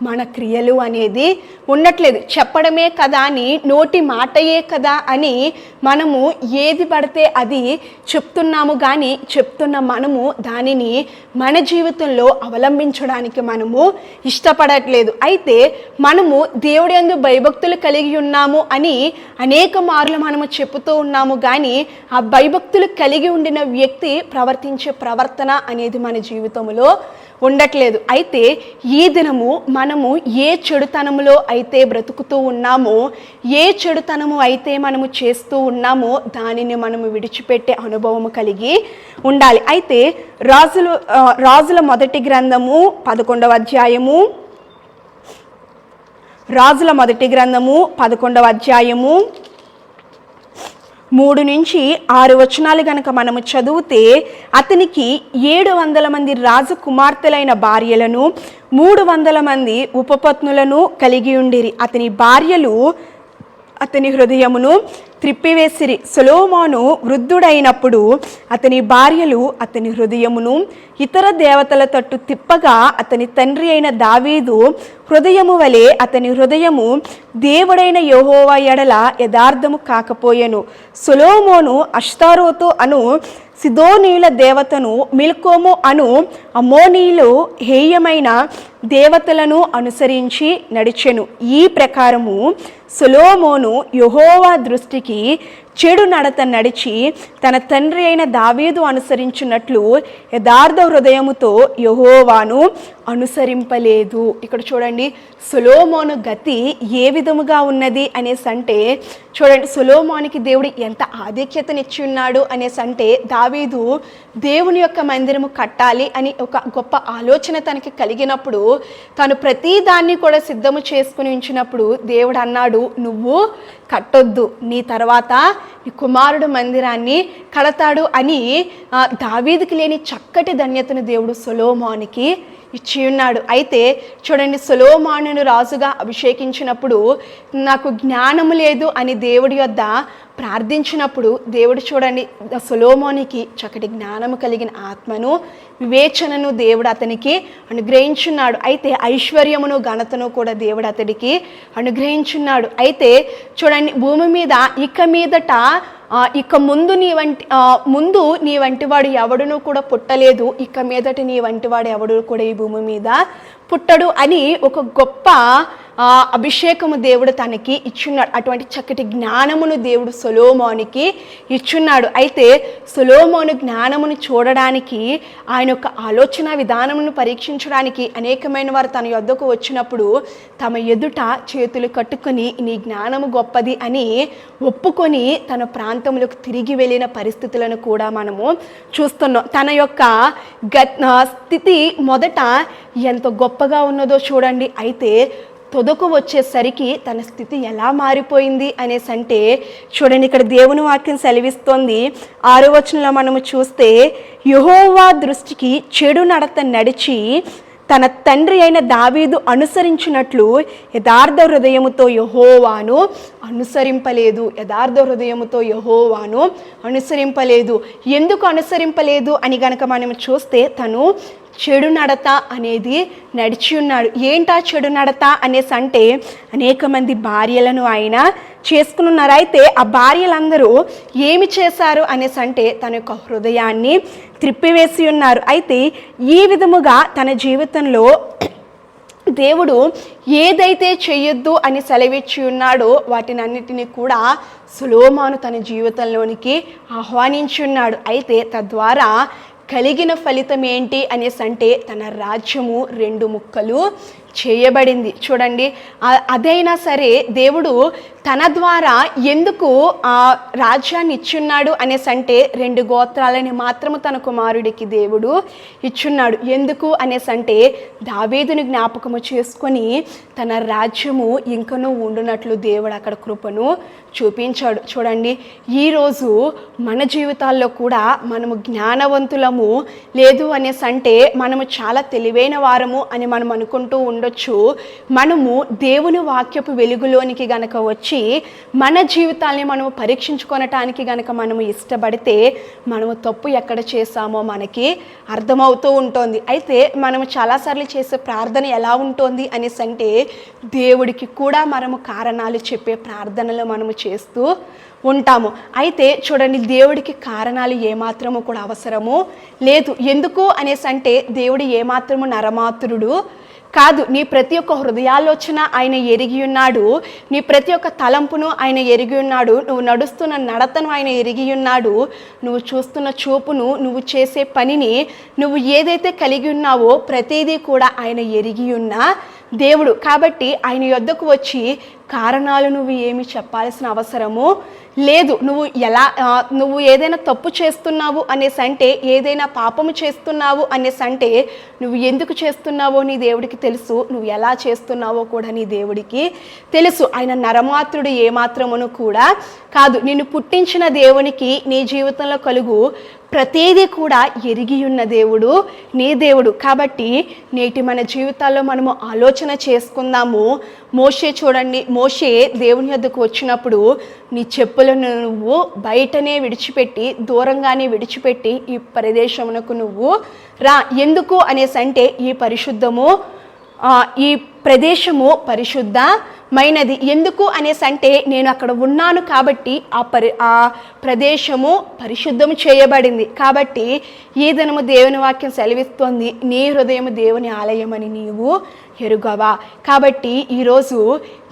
మన క్రియలు అనేది ఉండట్లేదు. చెప్పడమే కదా అని, నోటి మాటయే కదా అని మనము ఏది పడితే అది చెప్తున్నాము, కానీ చెప్తున్న మనము దానిని మన జీవితంలో అవలంబించడానికి మనము ఇష్టపడట్లేదు. అయితే మనము దేవుడి యందు భయభక్తులు కలిగి ఉన్నాము అని అనేక మార్లు మనము చెబుతూ ఉన్నాము, కానీ ఆ భయభక్తులు కలిగి ఉండిన వ్యక్తి ప్రవర్తించే ప్రవర్తన అనేది మన జీవితంలో ఉండట్లేదు. అయితే ఈ దినము మనము ఏ చెడుతనములో అయితే బ్రతుకుతూ ఉన్నామో, ఏ చెడుతనము అయితే మనము చేస్తూ ఉన్నామో దానిని మనము విడిచిపెట్టే అనుభవము కలిగి ఉండాలి. అయితే రాజుల మొదటి గ్రంథము 11వ అధ్యాయము, రాజుల మొదటి గ్రంథము 11వ అధ్యాయము 3 నుంచి 6 వచనాలు గనక మనము చదివితే, అతనికి 700 మంది రాజకుమార్తెలైన భార్యలను 300 మంది ఉపపత్నులను కలిగి ఉండిరి. అతని భార్యలు అతని హృదయమును త్రిప్పివేసిరి. సొలొమోను వృద్ధుడైనప్పుడు అతని భార్యలు అతని హృదయమును ఇతర దేవతల తట్టు తిప్పగా, అతని తండ్రి అయిన దావీదు హృదయము వలె అతని హృదయము దేవుడైన యెహోవా ఎడల యథార్థము కాకపోయెను. సొలొమోను అష్తారోతు అను సిదోనీల దేవతను, మిల్కోము అను అమోనీలు హేయమైన దేవతలను అనుసరించి నడిచెను. ఈ ప్రకారము సొలొమోను యెహోవా దృష్టికి చెడు నడత నడిచి తన తండ్రి అయిన దావీదు అనుసరించినట్లు యథార్థ హృదయముతో యెహోవాను అనుసరింపలేదు. ఇక్కడ చూడండి, సొలొమోను గతి ఏ విధముగా ఉన్నది అనేసి అంటే, చూడండి సొలొమోనుకి దేవుడు ఎంత ఆధిక్యతనిచ్చి ఉన్నాడు అనేసి అంటే, దావీదు దేవుని యొక్క మందిరము కట్టాలి అని ఒక గొప్ప ఆలోచన తనకి కలిగినప్పుడు, తను ప్రతి దాన్ని కూడా సిద్ధము చేసుకుని ఉంచినప్పుడు దేవుడు అన్నాడు, నువ్వు కట్టొద్దు, నీ తర్వాత నీ కుమారుడు మందిరాన్ని కడతాడు అని దావీదుకి లేని చక్కటి ధన్యతను దేవుడు సొలొమోనుకి ఇచ్చి ఉన్నాడు. అయితే చూడండి, సొలొమోనును రాజుగా అభిషేకించినప్పుడు నాకు జ్ఞానము లేదు అని దేవుడి యొద్ద ప్రార్థించినప్పుడు దేవుడు చూడండి సొలొమోనుకి చక్కటి జ్ఞానము కలిగిన ఆత్మను, వివేచనను దేవుడు అతనికి అనుగ్రహించున్నాడు. అయితే ఐశ్వర్యమును ఘనతను కూడా దేవుడు అతడికి అనుగ్రహించున్నాడు. అయితే చూడండి, భూమి మీద ఇక ముందు నీ వంటివాడు ఎవడును కూడా పుట్టలేదు, ఇక మీదట నీ వంటివాడు ఎవడు కూడా ఈ భూమి మీద పుట్టడు అని ఒక గొప్ప అభిషేకము దేవుడు తనకి ఇచ్చున్నాడు. అటువంటి చక్కటి జ్ఞానమును దేవుడు సొలొమోనుకి ఇచ్చున్నాడు. అయితే సొలొమోను జ్ఞానమును చూడడానికి, ఆయన యొక్క ఆలోచన విధానమును పరీక్షించడానికి అనేకమైన వారు తన యొద్దకు వచ్చినప్పుడు తమ ఎదుట చేతులు కట్టుకొని నీ జ్ఞానము గొప్పది అని ఒప్పుకొని తన ప్రాంతంలోకి తిరిగి వెళ్ళిన పరిస్థితులను కూడా మనము చూస్తున్నాం. తన యొక్క స్థితి మొదట ఎంత గొప్పగా ఉన్నదో చూడండి. అయితే తొదకు వచ్చేసరికి తన స్థితి ఎలా మారిపోయింది అనేసి అంటే, చూడండి ఇక్కడ దేవుని వాక్యం సెలవిస్తోంది. 6వ వచనంలో మనము చూస్తే, యెహోవా దృష్టికి చెడు నడత నడిచి తన తండ్రి అయిన దావీదు అనుసరించినట్లు యథార్థ హృదయముతో యెహోవాను అనుసరింపలేదు. యథార్థ హృదయముతో యెహోవాను అనుసరింపలేదు. ఎందుకు అనుసరింపలేదు అని గనక మనం చూస్తే, తను చెడు నడత అనేది నడిచి ఉన్నాడు. ఏంటా చెడు నడత అనేసి అంటే, అనేక మంది భార్యలను ఆయన చేసుకుని ఉన్నారు. అయితే ఆ భార్యలందరూ ఏమి చేశారు అనేసి అంటే, తన యొక్క హృదయాన్ని త్రిప్పివేసి ఉన్నారు. అయితే ఈ విధముగా తన జీవితంలో దేవుడు ఏదైతే చెయ్యొద్దు అని సెలవిచ్చి ఉన్నాడో వాటిని అన్నిటినీ కూడా సొలొమోను తన జీవితంలోనికి ఆహ్వానించి ఉన్నాడు. అయితే తద్వారా కలిగిన ఫలితం ఏంటి అనేసి అంటే, తన రాజ్యము 2 ముక్కలు చేయబడింది. చూడండి, అదైనా సరే దేవుడు తన ద్వారా ఎందుకు ఆ రాజ్యాన్ని ఇచ్చున్నాడు అనేసి అంటే, 2 గోత్రాలని మాత్రము తన కుమారుడికి దేవుడు ఇచ్చున్నాడు. ఎందుకు అనేసి అంటే, దావీదుని జ్ఞాపకము చేసుకొని తన రాజ్యము ఇంకనూ ఉండునట్లు దేవుడు అక్కడ కృపను చూపించాడు. చూడండి, ఈరోజు మన జీవితాల్లో కూడా మనము జ్ఞానవంతులము లేదు అనేసి అంటే, మనము చాలా తెలివైన వారము అని మనం అనుకుంటూ ఉండొచ్చు. మనము దేవుని వాక్యపు వెలుగులోనికి గనక వచ్చి మన జీవితాల్ని మనము పరీక్షించుకొనటానికి గనక మనము ఇష్టపడితే మనము తప్పు ఎక్కడ చేశామో మనకి అర్థమవుతూ ఉంటుంది. అయితే మనము చాలాసార్లు చేసే ప్రార్థన ఎలా ఉంటుంది అనేసి అంటే దేవుడికి కూడా మనము కారణాలు చెప్పే ప్రార్థనలు మనము చేస్తూ ఉంటాము. అయితే చూడండి, దేవుడికి కారణాలు ఏమాత్రము కూడా అవసరము లేదు. ఎందుకు అనేసి అంటే దేవుడు ఏమాత్రము నరమాత్రుడు కాదు. నీ ప్రతి ఒక్క హృదయాలోచన ఆయన ఎరిగి ఉన్నాడు. నీ ప్రతి ఒక్క తలంపును ఆయన ఎరిగి ఉన్నాడు. నువ్వు నడుస్తున్న నడతను ఆయన ఎరిగి ఉన్నాడు. నువ్వు చూస్తున్న చూపును, నువ్వు చేసే పనిని, నువ్వు ఏదైతే కలిగి ఉన్నావో ప్రతిదీ కూడా ఆయన ఎరిగి ఉన్న దేవుడు. కాబట్టి ఆయన యొద్దకు వచ్చి కారణాలు నువ్వు ఏమి చెప్పాల్సిన అవసరము లేదు. నువ్వు ఏదైనా తప్పు చేస్తున్నావు అనేసి అంటే, ఏదైనా పాపము చేస్తున్నావు అనేసి అంటే నువ్వు ఎందుకు చేస్తున్నావో నీ దేవుడికి తెలుసు. నువ్వు ఎలా చేస్తున్నావో కూడా నీ దేవుడికి తెలుసు. ఆయన నరమాత్రుడు ఏమాత్రమును కూడా కాదు. నిన్ను పుట్టించిన దేవునికి నీ జీవితంలో కలుగు ప్రతిదీ కూడా ఎరిగి ఉన్న దేవుడు నీ దేవుడు. కాబట్టి నేటి మన జీవితాల్లో మనము ఆలోచన చేసుకుందాము. మోషే చూడండి, మోషే దేవుని యొద్దకు వచ్చినప్పుడు నీ చెప్పులను నువ్వు బయటనే విడిచిపెట్టి, దూరంగానే విడిచిపెట్టి ఈ ప్రదేశమునకు నువ్వు రా. ఎందుకు అనేసి అంటే ఈ ప్రదేశము పరిశుద్ధమైనది. ఎందుకు అనేసి అంటే నేను అక్కడ ఉన్నాను కాబట్టి ఆ ప్రదేశము పరిశుద్ధము చేయబడింది. కాబట్టి ఈ దినము దేవుని వాక్యం సెలవిస్తోంది, నీ హృదయము దేవుని ఆలయమని నీవు ఎరుగవా. కాబట్టి ఈరోజు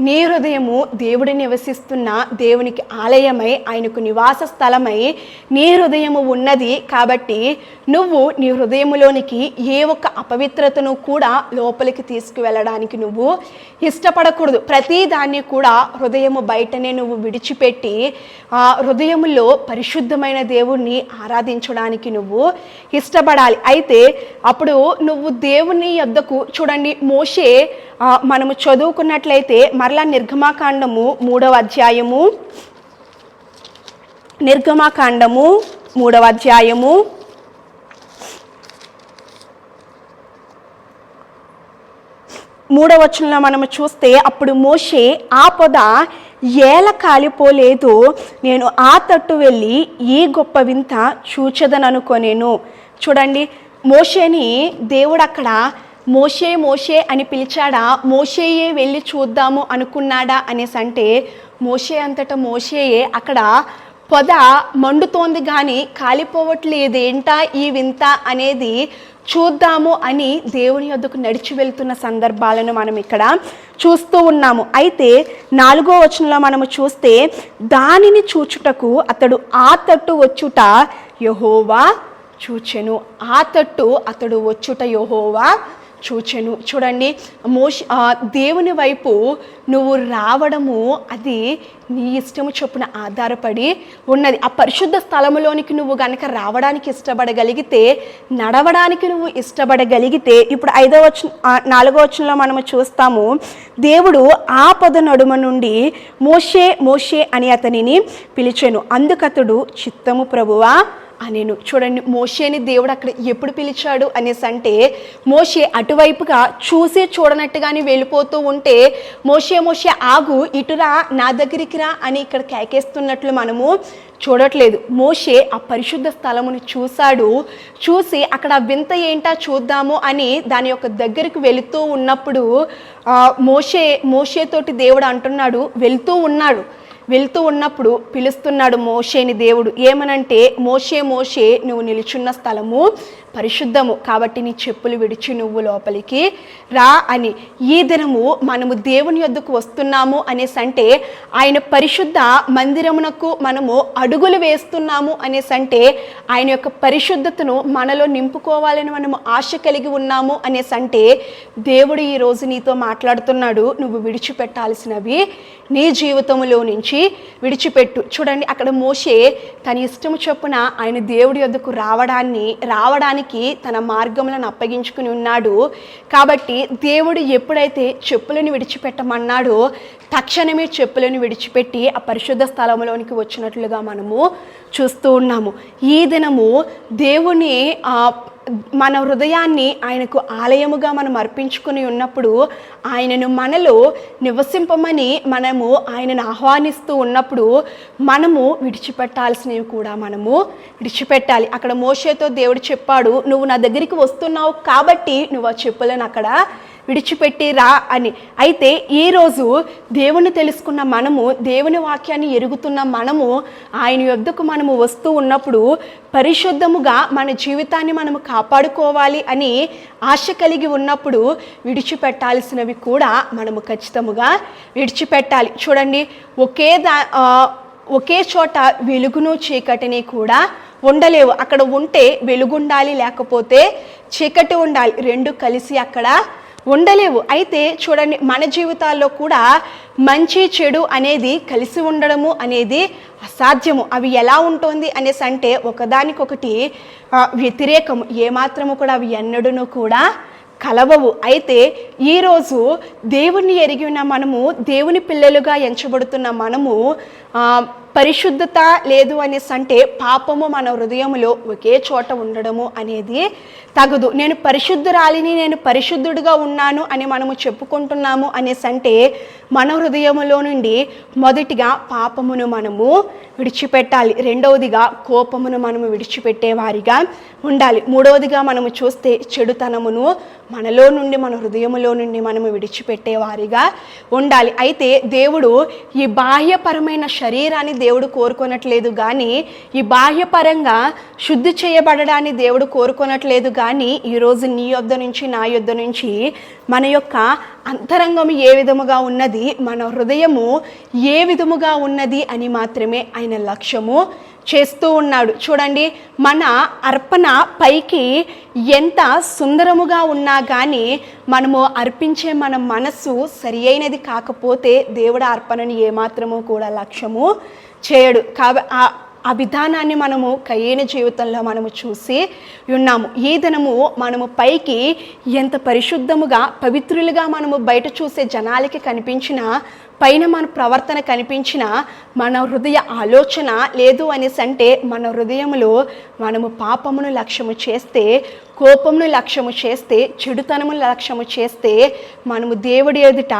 నీ హృదయము దేవుడు నివసిస్తున్న దేవునికి ఆలయమై, ఆయనకు నివాస స్థలమై నీ హృదయము ఉన్నది. కాబట్టి నువ్వు నీ హృదయములోనికి ఏ ఒక్క అపవిత్రతను కూడా లోపలికి తీసుకువెళ్ళడానికి నువ్వు ఇష్టపడకూడదు. ప్రతి దాన్ని కూడా హృదయము బయటనే నువ్వు విడిచిపెట్టి ఆ హృదయములో పరిశుద్ధమైన దేవుణ్ణి ఆరాధించడానికి నువ్వు ఇష్టపడాలి. అయితే అప్పుడు నువ్వు దేవుని యొద్దకు చూడండి, మోషే మనము చదువుకున్నట్లయితే మరలా నిర్గమాకాండము 3వ అధ్యాయము 3వ వచనంలో మనము చూస్తే, అప్పుడు మోషే ఆ పొద ఏల కాలిపోలేదు, నేను ఆ తట్టు వెళ్ళి ఈ గొప్ప వింత చూచెదననుకొనేను. చూడండి, మోషేని దేవుడు అక్కడ మోషే మోషే అని పిలిచాడా, మోషేయే వెళ్ళి చూద్దాము అనుకున్నాడా అనేసి అంటే మోషే అంతటా మోషేయే అక్కడ పొద మండుతోంది కానీ కాలిపోవట్లేదేంటా ఈ వింత అనేది చూద్దాము అని దేవుని యొద్దకు నడిచి వెళ్తున్న సందర్భాలను మనం ఇక్కడ చూస్తూ ఉన్నాము. అయితే 4వ వచనంలో మనము చూస్తే, దానిని చూచుటకు అతడు ఆ తట్టు వచ్చుట యెహోవా చూచెను. ఆ తట్టు అతడు వచ్చుట యెహోవా చూచెను. చూడండి, దేవుని వైపు నువ్వు రావడము అది నీ ఇష్టము చొప్పున ఆధారపడి ఉన్నది. ఆ పరిశుద్ధ స్థలములోనికి నువ్వు గనక రావడానికి ఇష్టపడగలిగితే, నడవడానికి నువ్వు ఇష్టపడగలిగితే, ఇప్పుడు 4వ వచనంలో మనము చూస్తాము, దేవుడు ఆ పొద నడుమ నుండి మోషే మోషే అని అతనిని పిలిచెను. అందుకతడు చిత్తము ప్రభువా అనేను. చూడండి, మోషేని దేవుడు అక్కడ ఎప్పుడు పిలిచాడు అనేసి అంటే, మోషే అటువైపుగా చూసి చూడనట్టుగానే వెళ్ళిపోతూ ఉంటే, మోషే మోషే ఆగు, ఇటురా, నా దగ్గరికి రా అని ఇక్కడ కేకేస్తున్నట్లు మనము చూడట్లేదు. మోషే ఆ పరిశుద్ధ స్థలమును చూశాడు. చూసి అక్కడ వింత చూద్దాము అని దాని యొక్క దగ్గరికి వెళుతూ ఉన్నప్పుడు మోషేతోటి దేవుడు అంటున్నాడు, వెళ్తూ ఉన్నప్పుడు పిలుస్తున్నాడు మోషేని దేవుడు. ఏమనంటే, మోషే మోషే నువ్వు నిలుచున్న స్థలము పరిశుద్ధము, కాబట్టి నీ చెప్పులు విడిచి నువ్వు లోపలికి రా అని. ఈ దినము మనము దేవుని యొద్దకు వస్తున్నాము అనేసి అంటే, ఆయన పరిశుద్ధ మందిరమునకు మనము అడుగులు వేస్తున్నాము అనేసి అంటే, ఆయన యొక్క పరిశుద్ధతను మనలో నింపుకోవాలని మనము ఆశ కలిగి ఉన్నాము అనేసి అంటే, దేవుడు ఈరోజు నీతో మాట్లాడుతున్నాడు, నువ్వు విడిచిపెట్టాల్సినవి నీ జీవితంలో నుంచి విడిచిపెట్టు. చూడండి, అక్కడ మోషే తన ఇష్టము చొప్పున ఆయన దేవుడి యొద్దకు రావడానికి తన మార్గములను అప్పగించుకుని ఉన్నాడు. కాబట్టి దేవుడు ఎప్పుడైతే చెప్పులను విడిచిపెట్టమన్నాడో తక్షణమే చెప్పులను విడిచిపెట్టి ఆ పరిశుద్ధ స్థలంలోనికి వచ్చినట్లుగా మనము చూస్తూ ఉన్నాము. ఈ దినము మన హృదయాన్ని ఆయనకు ఆలయముగా మనం అర్పించుకుని ఉన్నప్పుడు ఆయనను మనలో నివసింపమని మనము ఆయనను ఆహ్వానిస్తూ ఉన్నప్పుడు మనము విడిచిపెట్టాల్సినవి కూడా మనము విడిచిపెట్టాలి. అక్కడ మోషేతో దేవుడు చెప్పాడు, నువ్వు నా దగ్గరికి వస్తున్నావు కాబట్టి నువ్వు ఆ చెప్పులను అక్కడ విడిచిపెట్టి రా అని. అయితే ఈరోజు దేవుని తెలుసుకున్న మనము, దేవుని వాక్యాన్ని ఎరుగుతున్న మనము ఆయన యొద్దకు మనము వస్తూ ఉన్నప్పుడు పరిశుద్ధముగా మన జీవితాన్ని మనము కాపాడుకోవాలి అని ఆశ కలిగి ఉన్నప్పుడు విడిచిపెట్టాల్సినవి కూడా మనము ఖచ్చితంగా విడిచిపెట్టాలి. చూడండి, ఒకే చోట వెలుగును చీకటిని కూడా ఉండలేవు. అక్కడ ఉంటే వెలుగుండాలి, లేకపోతే చీకటి ఉండాలి, రెండు కలిసి అక్కడ ఉండలేవు. అయితే చూడండి, మన జీవితాల్లో కూడా మంచి చెడు అనేది కలిసి ఉండడము అనేది అసాధ్యము. అవి ఎలా ఉంటుంది అనేసి అంటే ఒకదానికొకటి వ్యతిరేకము, ఏమాత్రము కూడా అవి ఎన్నడూను కూడా కలవవు. అయితే ఈరోజు దేవుణ్ణి ఎరిగి ఉన్న మనము, దేవుని పిల్లలుగా ఎంచబడుతున్న మనము పరిశుద్ధత లేదు అనేసి అంటే పాపము మన హృదయంలో ఒకే చోట ఉండడము అనేది తగదు. నేను పరిశుద్ధురాలిని, నేను పరిశుద్ధుడిగా ఉన్నాను అని మనము చెప్పుకుంటున్నాము అనేసి అంటే మన హృదయములో నుండి మొదటిగా పాపమును మనము విడిచిపెట్టాలి, రెండవదిగా కోపమును మనము విడిచిపెట్టేవారిగా ఉండాలి, మూడవదిగా మనము చూస్తే చెడుతనమును మనలో నుండి, మన హృదయములో నుండి మనము విడిచిపెట్టేవారిగా ఉండాలి. అయితే దేవుడు ఈ బాహ్యపరమైన శరీరాన్ని దేవుడు కోరుకోనట్లేదు కానీ, ఈ బాహ్యపరంగా శుద్ధి చేయబడడాన్ని దేవుడు కోరుకోనట్లేదు కానీ, ఈరోజు నీ యొద్ద నుంచి నా యొద్ద నుంచి మన యొక్క అంతరంగం ఏ విధముగా ఉన్నది, మన హృదయము ఏ విధముగా ఉన్నది అని మాత్రమే ఆయన లక్ష్యము చేస్తూ ఉన్నాడు. చూడండి, మన అర్పణ పైకి ఎంత సుందరముగా ఉన్నా కానీ మనము అర్పించే మన మనస్సు సరి అయినది కాకపోతే దేవుడు అర్పణను ఏమాత్రము కూడా లక్ష్యము చేయడు. ఆ విధానాన్ని మనము కయ్యని జీవితంలో మనము చూసి ఉన్నాము. ఈ దినము మనము పైకి ఎంత పరిశుద్ధముగా పవిత్రులుగా మనము బయట చూసే జనాలకి కనిపించిన, పైన మన ప్రవర్తన కనిపించిన, మన హృదయ ఆలోచన లేదు అనేసి అంటే మన హృదయములో మనము పాపమును లక్ష్యము చేస్తే, కోపమును లక్ష్యము చేస్తే, చెడుతనమును లక్ష్యము చేస్తే మనము దేవుడి ఎదుట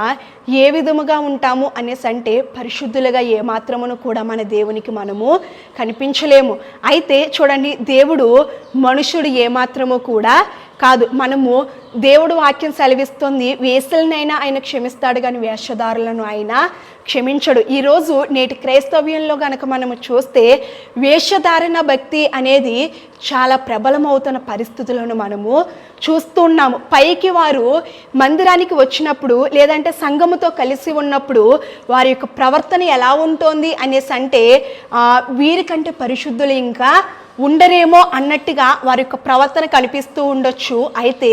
ఏ విధముగా ఉంటాము అనేసి అంటే పరిశుద్ధులుగా ఏమాత్రమును కూడా మన దేవునికి మనము కనిపించలేము. అయితే చూడండి, దేవుడు మనుషుడు ఏమాత్రము కూడా కాదు. మనము దేవుడు వాక్యం సెలవిస్తుంది, వేశ్యలనైనా ఆయన క్షమిస్తాడు కానీ వేషధారులను ఆయన క్షమించడు. ఈరోజు నేటి క్రైస్తవ్యంలో కనుక మనము చూస్తే వేషధారణ భక్తి అనేది చాలా ప్రబలమవుతున్న పరిస్థితులను మనము చూస్తున్నాము. పైకి వారు మందిరానికి వచ్చినప్పుడు లేదంటే సంఘముతో కలిసి ఉన్నప్పుడు వారి యొక్క ప్రవర్తన ఎలా ఉంటుంది అనేసి అంటే వీరికంటే పరిశుద్ధులు ఇంకా ఉండరేమో అన్నట్టుగా వారి యొక్క ప్రవర్తన కనిపిస్తూ ఉండొచ్చు. అయితే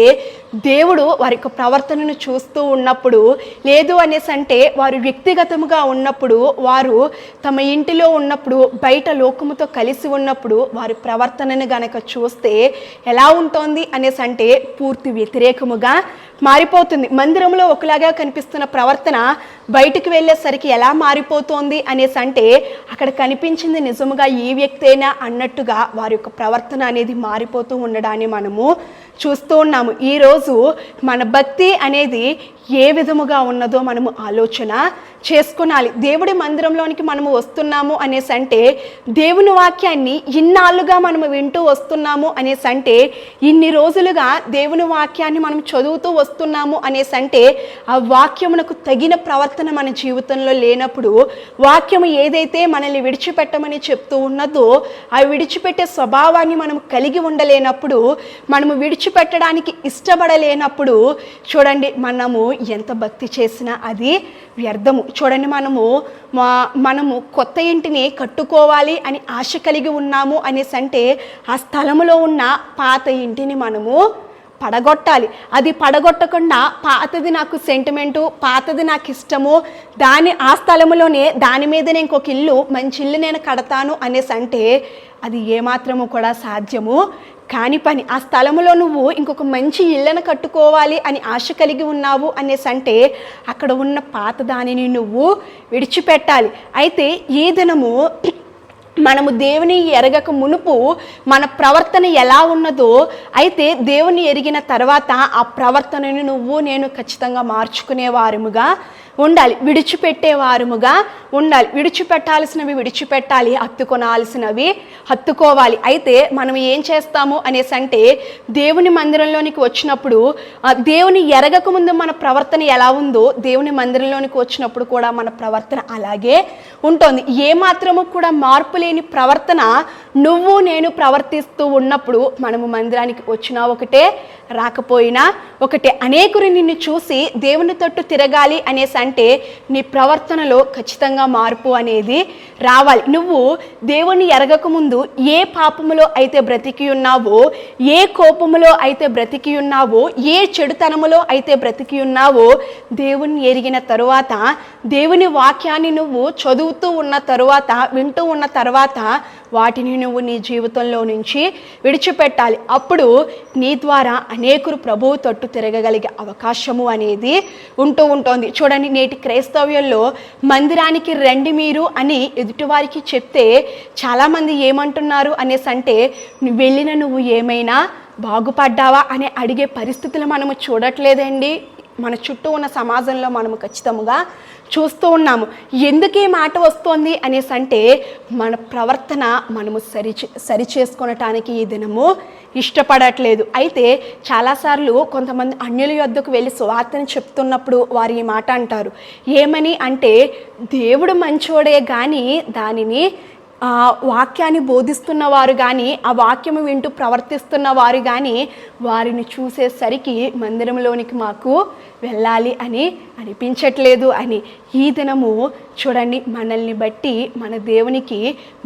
దేవుడు వారి యొక్క ప్రవర్తనను చూస్తూ ఉన్నప్పుడు, లేదు అనేసి అంటే వారు వ్యక్తిగతముగా ఉన్నప్పుడు, వారు తమ ఇంటిలో ఉన్నప్పుడు, బయట లోకముతో కలిసి ఉన్నప్పుడు వారి ప్రవర్తనను గనక చూస్తే ఎలా ఉంటుంది అనేసి అంటే పూర్తి వ్యతిరేకముగా మారిపోతుంది. మందిరంలో ఒకలాగా కనిపిస్తున్న ప్రవర్తన బయటికి వెళ్ళేసరికి ఎలా మారిపోతుంది అనేసి అంటే అక్కడ కనిపించింది నిజముగా ఈ వ్యక్తేనా అన్నట్టుగా వారి యొక్క ప్రవర్తన అనేది మారిపోతూ ఉండడాన్ని మనము చూస్తూ ఉన్నాము. ఈరోజు మన భక్తి అనేది ఏ విధముగా ఉన్నదో మనము ఆలోచన చేసుకునాలి. దేవుడి మందిరంలోనికి మనము వస్తున్నాము అనేసి అంటే, దేవుని వాక్యాన్ని ఇన్నాళ్ళుగా మనము వింటూ వస్తున్నాము అనేసి అంటే, ఇన్ని రోజులుగా దేవుని వాక్యాన్ని మనం చదువుతూ వస్తున్నాము అనేసి అంటే, ఆ వాక్యమునకు తగిన ప్రవర్తన మన జీవితంలో లేనప్పుడు, వాక్యము ఏదైతే మనల్ని విడిచిపెట్టమని చెప్తూ ఉన్నదో ఆ విడిచిపెట్టే స్వభావాన్ని మనం కలిగి ఉండలేనప్పుడు, మనము విడిచిపెట్టడానికి ఇష్టపడలేనప్పుడు చూడండి, మనము ఎంత భక్తి చేసినా అది వ్యర్థము. చూడండి, మనము కొత్త ఇంటిని కట్టుకోవాలి అని ఆశ కలిగి ఉన్నాము అనేసి అంటే ఆ స్థలములో ఉన్న పాత ఇంటిని మనము పడగొట్టాలి. అది పడగొట్టకుండా పాతది నాకు సెంటిమెంటు, పాతది నాకు ఇష్టము, ఆ స్థలములోనే దాని మీదనే ఇంకొక ఇల్లు, మంచి ఇల్లు నేను కడతాను అనేసి అంటే అది ఏమాత్రము కూడా సాధ్యము కాని పని. ఆ స్థలంలో నువ్వు ఇంకొక మంచి ఇళ్ళను కట్టుకోవాలి అని ఆశ కలిగి ఉన్నావు అనేసి అంటే అక్కడ ఉన్న పాత దానిని నువ్వు విడిచిపెట్టాలి. అయితే ఈ దినము మనము దేవుని ఎరగక మునుపు మన ప్రవర్తన ఎలా ఉన్నదో, అయితే దేవుని ఎరిగిన తర్వాత ఆ ప్రవర్తనను నువ్వు నేను ఖచ్చితంగా మార్చుకునేవారముగా ఉండాలి, విడిచిపెట్టేవారముగా ఉండాలి. విడిచిపెట్టాల్సినవి విడిచిపెట్టాలి, హత్తుకొనాల్సినవి హత్తుకోవాలి. అయితే మనం ఏం చేస్తాము అనేసి అంటే, దేవుని మందిరంలోనికి వచ్చినప్పుడు దేవుని ఎరగక ముందు మన ప్రవర్తన ఎలా ఉందో దేవుని మందిరంలోనికి వచ్చినప్పుడు కూడా మన ప్రవర్తన అలాగే ఉంటుంది. ఏమాత్రము కూడా మార్పు లేని ప్రవర్తన నువ్వు నేను ప్రవర్తిస్తూ ఉన్నప్పుడు మనము మందిరానికి వచ్చినా ఒకటే, రాకపోయినా ఒకటే. అనేకులు నిన్ను చూసి దేవుని తట్టు తిరగాలి అనేసి అంటే నీ ప్రవర్తనలో ఖచ్చితంగా మార్పు అనేది రావాలి. నువ్వు దేవుని ఎరగక ముందు ఏ పాపములో అయితే బ్రతికి ఉన్నావో, ఏ కోపములో అయితే బ్రతికి ఉన్నావో, ఏ చెడుతనములో అయితే బ్రతికి ఉన్నావో, దేవుని ఎరిగిన తరువాత, దేవుని వాక్యాన్ని నువ్వు చదువుతూ ఉన్న తరువాత, వింటూ ఉన్న తర్వాత వాటిని నువ్వు నీ జీవితంలో నుంచి విడిచిపెట్టాలి. అప్పుడు నీ ద్వారా అనేకులు ప్రభువు తట్టు తిరగగలిగే అవకాశము అనేది ఉంటుంది. చూడండి, నేటి క్రైస్తవ్యంలో మందిరానికి రండి మీరు అని ఎదుటివారికి చెప్తే చాలామంది ఏమంటున్నారు అనేసి అంటే, వెళ్ళిన నువ్వు ఏమైనా బాగుపడ్డావా అని అడిగే పరిస్థితులు మనము చూడట్లేదండి. మన చుట్టూ ఉన్న సమాజంలో మనము ఖచ్చితంగా చూస్తూ ఉన్నాము. ఎందుకు ఈ మాట వస్తుంది అనేసి అంటే, మన ప్రవర్తన మనము సరి చేసుకొనటానికి ఈ దినము ఇష్టపడట్లేదు. అయితే చాలాసార్లు కొంతమంది అన్యుల యొద్దకు వెళ్ళి సువార్తని చెప్తున్నప్పుడు వారు ఈ మాట అంటారు. ఏమని అంటే, దేవుడు మంచోడే కానీ దానిని వాక్యాన్ని బోధిస్తున్న వారు కానీ, ఆ వాక్యము వింటూ ప్రవర్తిస్తున్న వారు కానీ వారిని చూసేసరికి మందిరంలోనికి మాకు వెళ్ళాలి అని అనిపించట్లేదు అని. ఈ దినము చూడండి, మనల్ని బట్టి మన దేవునికి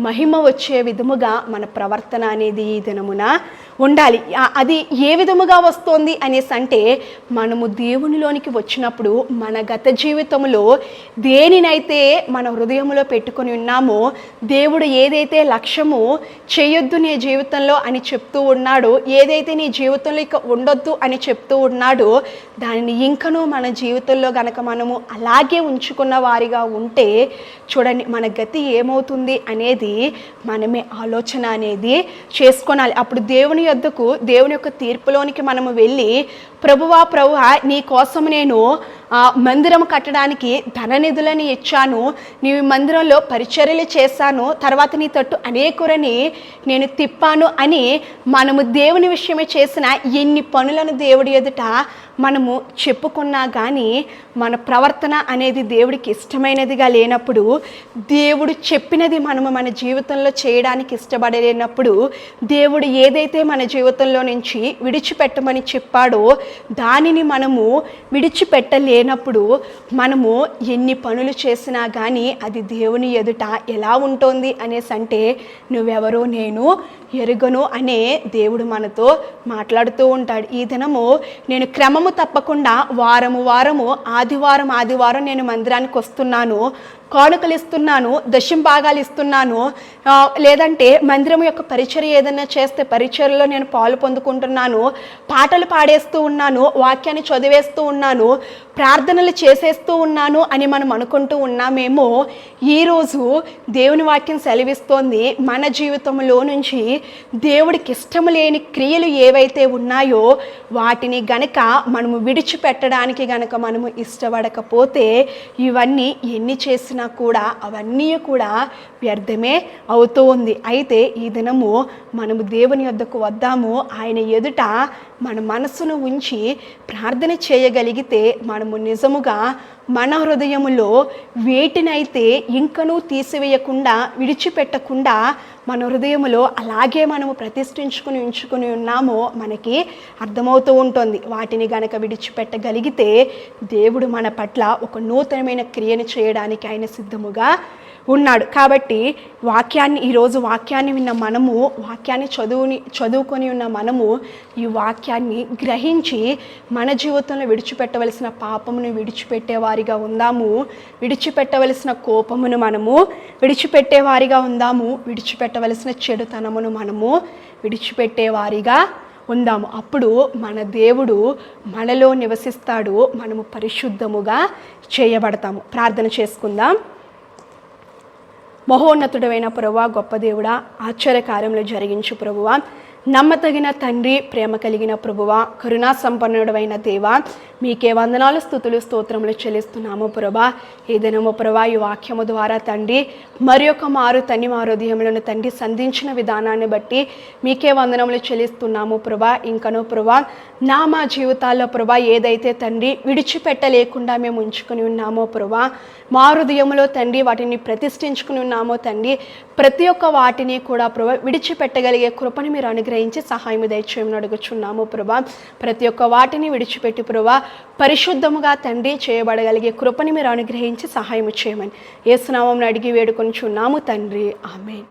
మహిమ వచ్చే విధముగా మన ప్రవర్తన అనేది ఈ దినమున ఉండాలి. అది ఏ విధముగా వస్తుంది అనేసి అంటే, మనము దేవునిలోనికి వచ్చినప్పుడు మన గత జీవితంలో దేనినైతే మన హృదయంలో పెట్టుకొని ఉన్నామో, దేవుడు ఏదైతే లక్ష్యము చేయొద్దు నీ జీవితంలో అని చెప్తూ ఉన్నాడో, ఏదైతే నీ జీవితంలో ఇక ఉండొద్దు అని చెప్తూ ఉన్నాడో, దానిని ఇంకనూ మన జీవితంలో గనక మనము అలాగే ఉంచుకున్న వారిగా ఉంటే చూడండి, మన గతి ఏమవుతుంది అనేది మనమే ఆలోచన అనేది చేసుకోనాలి. అప్పుడు దేవుని యొద్దకు, దేవుని యొక్క తీర్పులోనికి మనము వెళ్ళి, ప్రభువా నీ కోసం నేను మందిరం కట్టడానికి ధన నిధులని ఇచ్చాను, నీ మందిరంలో పరిచర్యలు చేశాను, తర్వాత నీ తట్టు అనేకురని నేను తిప్పాను అని మనము దేవుని విషయమే చేసిన ఎన్ని పనులను దేవుడి ఎదుట మనము చెప్పుకున్నా కానీ మన ప్రవర్తన అనేది దేవుడికి ఇష్టమైనదిగా లేనప్పుడు, దేవుడు చెప్పినది మనము మన జీవితంలో చేయడానికి ఇష్టపడలేనప్పుడు, దేవుడు ఏదైతే మన జీవితంలో నుంచి విడిచిపెట్టమని చెప్పాడో దానిని మనము విడిచిపెట్టలేనప్పుడు మనము ఎన్ని పనులు చేసినా కానీ అది దేవుని ఎదుట ఎలా ఉంటుంది అనేసి అంటే, నువ్వెవరో నేను ఎరుగను అనే దేవుడు మనతో మాట్లాడుతూ ఉంటాడు. ఈ దినము నేను క్రమము తప్పకుండా వారము ఆదివారం నేను మందిరానికి వస్తున్నాను, కానుకలు ఇస్తున్నాను, దశంభాగాలు ఇస్తున్నాను, లేదంటే మందిరం యొక్క పరిచర్య ఏదైనా చేస్తే పరిచర్యలో నేను పాలు పొందుకుంటున్నాను, పాటలు పాడేస్తూ ఉన్నాను, వాక్యాన్ని చదివేస్తూ ఉన్నాను, ప్రార్థనలు చేసేస్తూ ఉన్నాను అని మనం అనుకుంటూ ఉన్నామేమో. ఈరోజు దేవుని వాక్యం సెలవిస్తోంది, మన జీవితంలో నుంచి దేవుడికి ఇష్టం లేని క్రియలు ఏవైతే ఉన్నాయో వాటిని గనక మనము విడిచిపెట్టడానికి గనక మనము ఇష్టపడకపోతే ఇవన్నీ ఎన్ని చేసినా కూడా అవన్నీ కూడా వ్యర్థమే అవుతూ ఉంది. అయితే ఈ దినము మనము దేవుని యొద్దకు వద్దాము. ఆయన ఎదుట మన మనసును ఉంచి ప్రార్థన చేయగలిగితే మనము నిజముగా మన హృదయములో వేటినైతే ఇంకనూ తీసివేయకుండా, విడిచిపెట్టకుండా మన హృదయములో అలాగే మనము ప్రతిష్ఠించుకుని ఉంచుకుని ఉన్నామో మనకి అర్థమవుతూ ఉంటుంది. వాటిని గనక విడిచిపెట్టగలిగితే దేవుడు మన పట్ల ఒక నూతనమైన క్రియను చేయడానికి ఆయన సిద్ధముగా ఉన్నాడు. కాబట్టి ఈరోజు వాక్యాన్ని విన్న మనము, వాక్యాన్ని చదువుకొని ఉన్న మనము ఈ వాక్యాన్ని గ్రహించి మన జీవితంలో విడిచిపెట్టవలసిన పాపమును విడిచిపెట్టేవారిగా ఉందాము, విడిచిపెట్టవలసిన కోపమును మనము విడిచిపెట్టేవారిగా ఉందాము, విడిచిపెట్టవలసిన చెడుతనమును మనము విడిచిపెట్టేవారిగా ఉందాము. అప్పుడు మన దేవుడు మనలో నివసిస్తాడు, మనము పరిశుద్ధముగా చేయబడతాము. ప్రార్థన చేసుకుందాం. మహోన్నతుడైన ప్రభువా, గొప్ప దేవుడా, ఆశ్చర్యకార్యములు జరిగించు ప్రభువా, నమ్మతగిన తండ్రి, ప్రేమ కలిగిన ప్రభువా, కరుణా సంపన్నుడైన దేవా, మీకే వందనాలు, స్తుతులు, స్తోత్రములు చెల్లిస్తున్నాము ప్రభా. ఈ దినము ప్రభా, ఈ వాక్యము ద్వారా తండ్రి మరి ఒక మారు తండ్రి మా హృదయములను తండ్రి సంధించిన విధానాన్ని బట్టి మీకే వందనములు చెల్లిస్తున్నాము ప్రభా. ఇంకనూ ప్రభా, మా జీవితాల్లో ప్రభా ఏదైతే తండ్రి విడిచిపెట్టలేకుండా మేము ఉంచుకుని ఉన్నామో ప్రభా, మా హృదయంలో తండ్రి వాటిని ప్రతిష్ఠించుకుని ఉన్నామో తండ్రి, ప్రతి ఒక్క వాటిని కూడా ప్రభా విడిచిపెట్టగలిగే కృపని మీరు అనుగ్రహించి సహాయం దయచేయమని అడుగుచున్నాము ప్రభా. ప్రతి ఒక్క వాటిని విడిచిపెట్టి ప్రభా పరిశుద్ధముగా తండ్రి చేయబడగలిగే కృపని మీరు అనుగ్రహించి సహాయం చేయమని యేసు నామమున అడిగి వేడుకొనుచున్నాము తండ్రి. ఆమేన్.